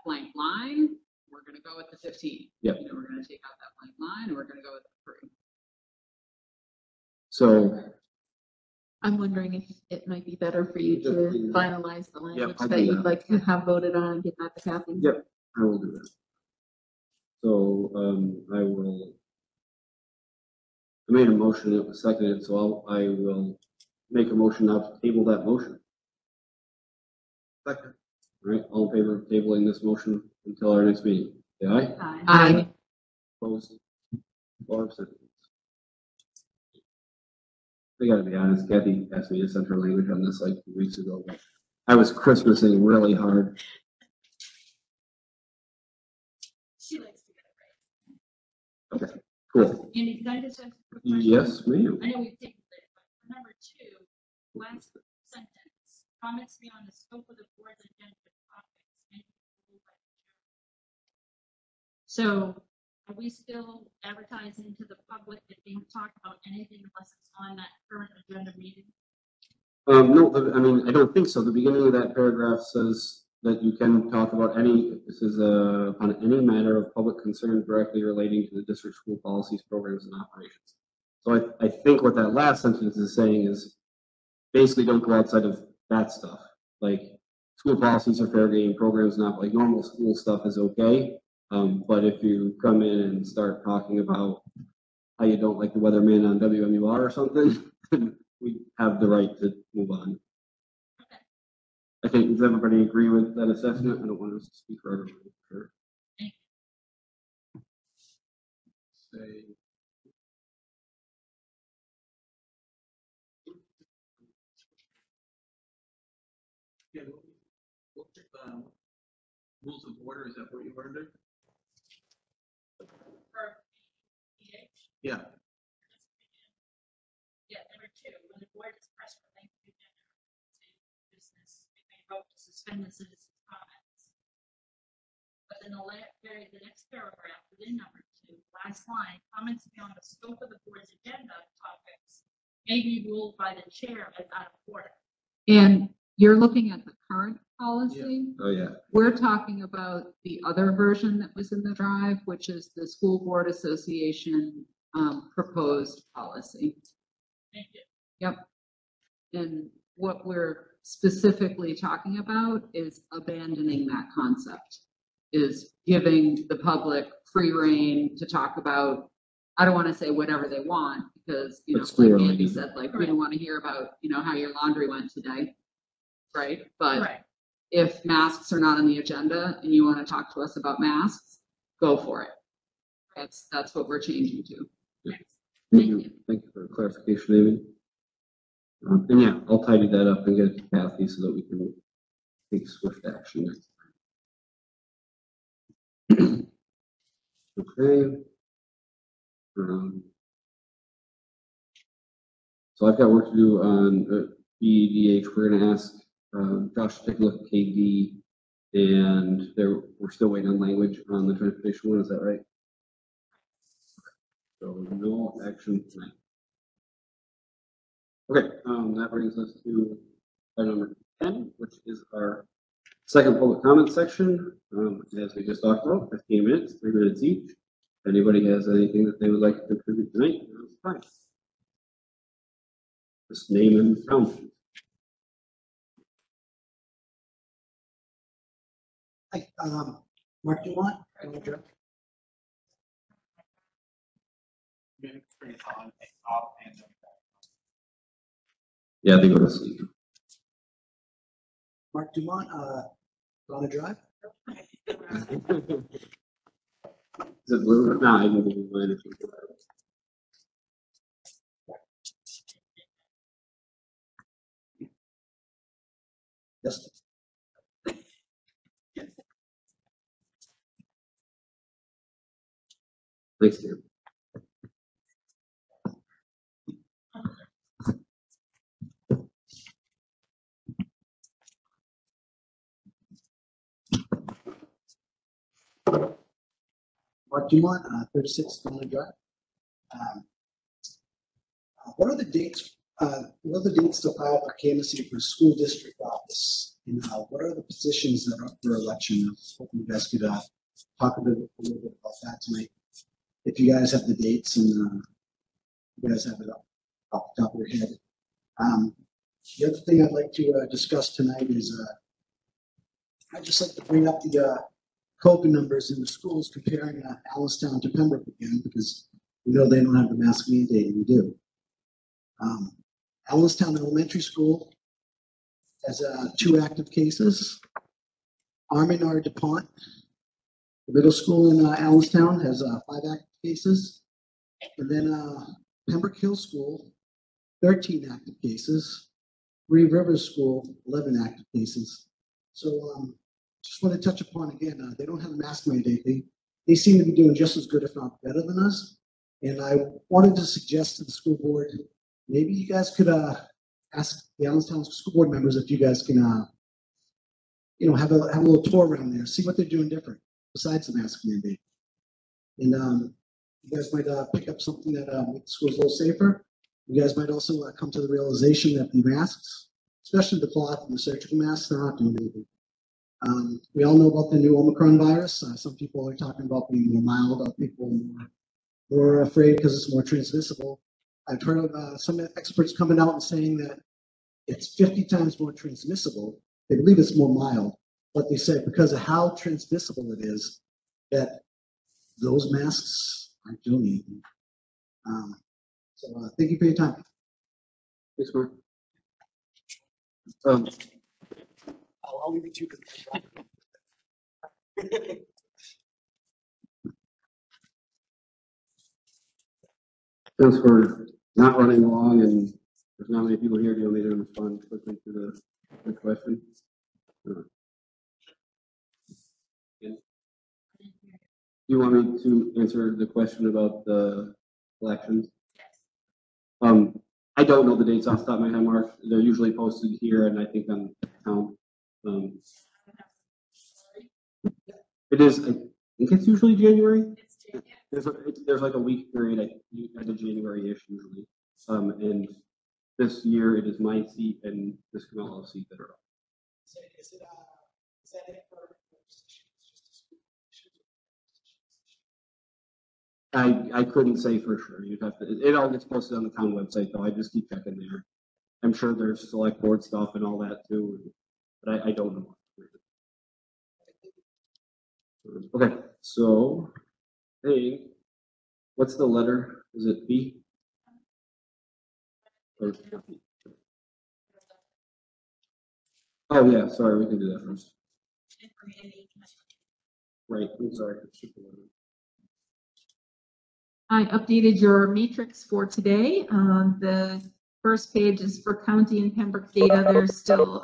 blank line, we're gonna go with the 15. Yep. You know, we're gonna take out that blank line, and we're gonna go with the 3. So I'm wondering if it might be better for you to finalize the language I'll that do you'd that. like to have voted on and get that to Kathy. Yep, I will do that. So I made a motion, it was seconded, so I will make a motion now to table that motion. Second. All right, all in favor of tabling this motion until our next meeting? Say aye. Aye. Opposed? Or abstentions? I gotta be honest, Kathy asked me to send her language on this like 2 weeks ago, but I was Christmasing really hard. She likes to get it right. Okay, cool. Andy, could I just ask a quick question? Yes, ma'am. I know we've taken it, but number 2, last sentence, comments beyond the scope of the board's agenda topics. may be ruled by the chair. So are we still advertising to the public that we don't talk about anything unless it's on that current agenda meeting? No, I mean, I don't think so. The beginning of that paragraph says that you can talk about this is on any matter of public concern directly relating to the district school policies, programs, and operations. So I think what that last sentence is saying is basically don't go outside of that stuff. Like, school policies are fair game, programs not, like, normal school stuff is okay. But if you come in and start talking about how you don't like the weatherman on WMUR or something, we have the right to move on. I think, does everybody agree with that assessment? I don't want to speak for everybody. Sure. Say rules of order, is that what you were under? For PH, Yeah, yeah, number two, when the board is pressed for lengthy agenda business, it may vote to suspend the citizens' comments. But in the next paragraph within number two, last line, comments beyond the scope of the board's agenda topics may be ruled by the chair as out of order. And you're looking at the current policy. Oh, yeah. We're talking about the other version that was in the drive, which is the school board association proposed policy. Thank you. Yep. And what we're specifically talking about is abandoning that concept, is giving the public free reign to talk about, I don't want to say whatever they want, because, you know, That's like clear Andy already. said, like, we don't want to hear about, you know, how your laundry went today. Right? But Right. if masks are not on the agenda and you want to talk to us about masks, go for it. That's what we're changing to. Thank you. Thank you for the clarification, Amy. And yeah, I'll tidy that up and get it to Kathy so that we can take swift action next time. Okay. So I've got work to do on BEDH. We're gonna ask Josh to take a look at KD, and we're still waiting on language on the transportation one. Is that right? So no action tonight. Okay, that brings us to item number 10, which is our second public comment section. As we just talked about, 15 minutes, 3 minutes each. If anybody has anything that they would like to contribute tonight, now's the time. Just name and town. Hi, Mark, do you want? Yeah, they go to sleep. Mark Dumont, Donna Drive? Is it blue? No, I can give you mine if you want. Yes. Thanks, Dan. Mark Dumont, 36 Donna Drive. What are the dates to file for candidacy for school district office? And what are the positions that are up for election? I was hoping you guys could talk a little bit about that tonight. If you guys have the dates and you guys have it off the top of your head. The other thing I'd like to discuss tonight is I'd just like to bring up the COVID numbers in the schools comparing Allenstown to Pembroke again, because we know they don't have the mask mandate, and we do. Allenstown Elementary School has 2 active cases. Armin DuPont, the middle school in Allenstown, has 5 active cases. And then Pembroke Hill School, 13 active cases. Three Rivers School, 11 active cases. So just want to touch upon again, they don't have a mask mandate. They seem to be doing just as good, if not better than us. And I wanted to suggest to the school board, maybe you guys could ask the Allenstown school board members if you guys can, have a little tour around there, see what they're doing different besides the mask mandate. And you guys might pick up something that makes the schools a little safer. You guys might also come to the realization that the masks, especially the cloth and the surgical masks, they're not doing anything. We all know about the new Omicron virus. Some people are talking about being more mild, other people more afraid because it's more transmissible. I've heard of some experts coming out and saying that it's 50 times more transmissible. They believe it's more mild, but they say because of how transmissible it is, that those masks aren't doing anything. So thank you for your time. Thanks, Mark. I'll leave it to you. Since we're not running long and there's not many people here, do you want me to respond quickly to the question? you want me to answer the question about the elections? Yes. I don't know the dates off the top of my head, Mark. They're usually posted here and I think on town. It is, I think it's usually January. There's like a week period at the January-ish usually. And this year it is my seat and this Camelo's seat that are up. Is that it for I couldn't say for sure. You'd have to, it all gets posted on the town website though. I just keep checking there. I'm sure there's select board stuff and all that too, but I don't know. Okay, so, hey, what's the letter? Is it B? Or- Oh, yeah, sorry, we can do that first. Right, I'm sorry. I updated your matrix for today. The first page is for county and Pembroke data. There's still,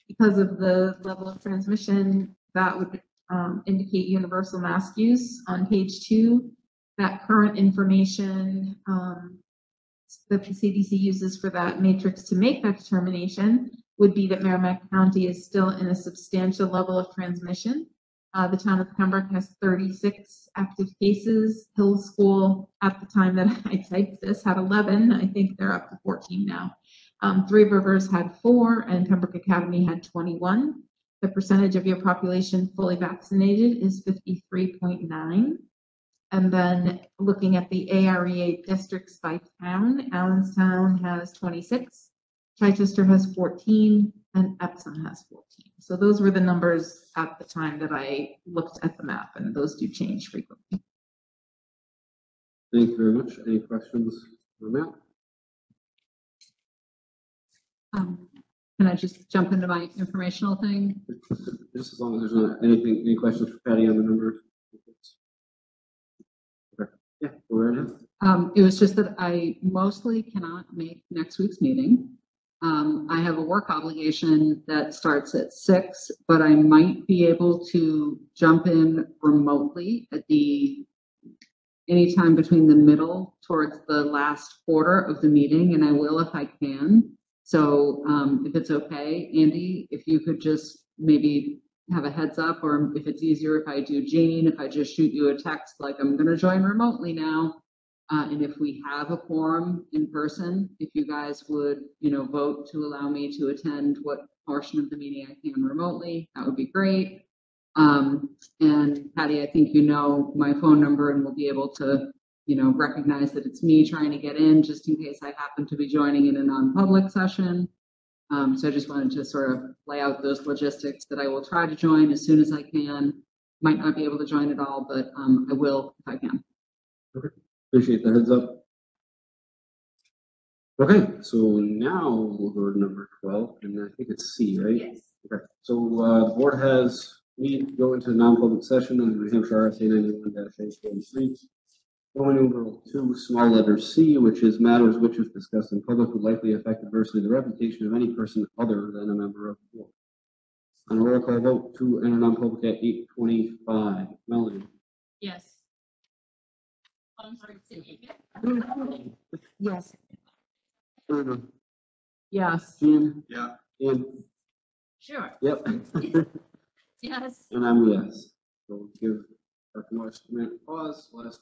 because of the level of transmission, that would indicate universal mask use. On page 2, that current information that the CDC uses for that matrix to make that determination would be that Merrimack County is still in a substantial level of transmission. The town of Pembroke has 36 active cases. Hill School, at the time that I typed this, had 11. I think they're up to 14 now. Three Rivers had 4, and Pembroke Academy had 21. The percentage of your population fully vaccinated is 53.9. And then looking at the AREA districts by town, Allenstown has 26, Chichester has 14, and Epsom has 14. So those were the numbers at the time that I looked at the map, and those do change frequently. Thank you very much. Any questions on that? Can I just jump into my informational thing? Just as long as there's not any questions for Patty on the numbers. Okay. Yeah, go right ahead. It was just that I mostly cannot make next week's meeting. I have a work obligation that starts at 6, but I might be able to jump in remotely at anytime between the middle towards the last quarter of the meeting, and I will if I can. So if it's okay, Andy, if you could just maybe have a heads up, or if it's easier if I do Jean, if I just shoot you a text like I'm going to join remotely now. And if we have a quorum in person, if you guys would, vote to allow me to attend what portion of the meeting I can remotely, that would be great. And Patty, I think my phone number and will be able to, recognize that it's me trying to get in just in case I happen to be joining in a non-public session. So I just wanted to sort of lay out those logistics that I will try to join as soon as I can. Might not be able to join at all, but I will if I can. Okay. Appreciate the heads up. Okay, so now we'll go to number 12, and I think it's C, right? Yes. Okay, so the board has me go into non-public session under New Hampshire RSA 91-843. Going over 2, small letter C, which is matters which, if discussed in public, would likely affect adversely the reputation of any person other than a member of the board. On a roll call vote to enter non-public at 8:25. Melody. Yes. I'm sorry, say it again. Yes. Anna. Yes. Jean. Yeah. Ian. Sure, Yep. yes. And I'm a yes. So we'll give Dr. Morris a minute pause. Let us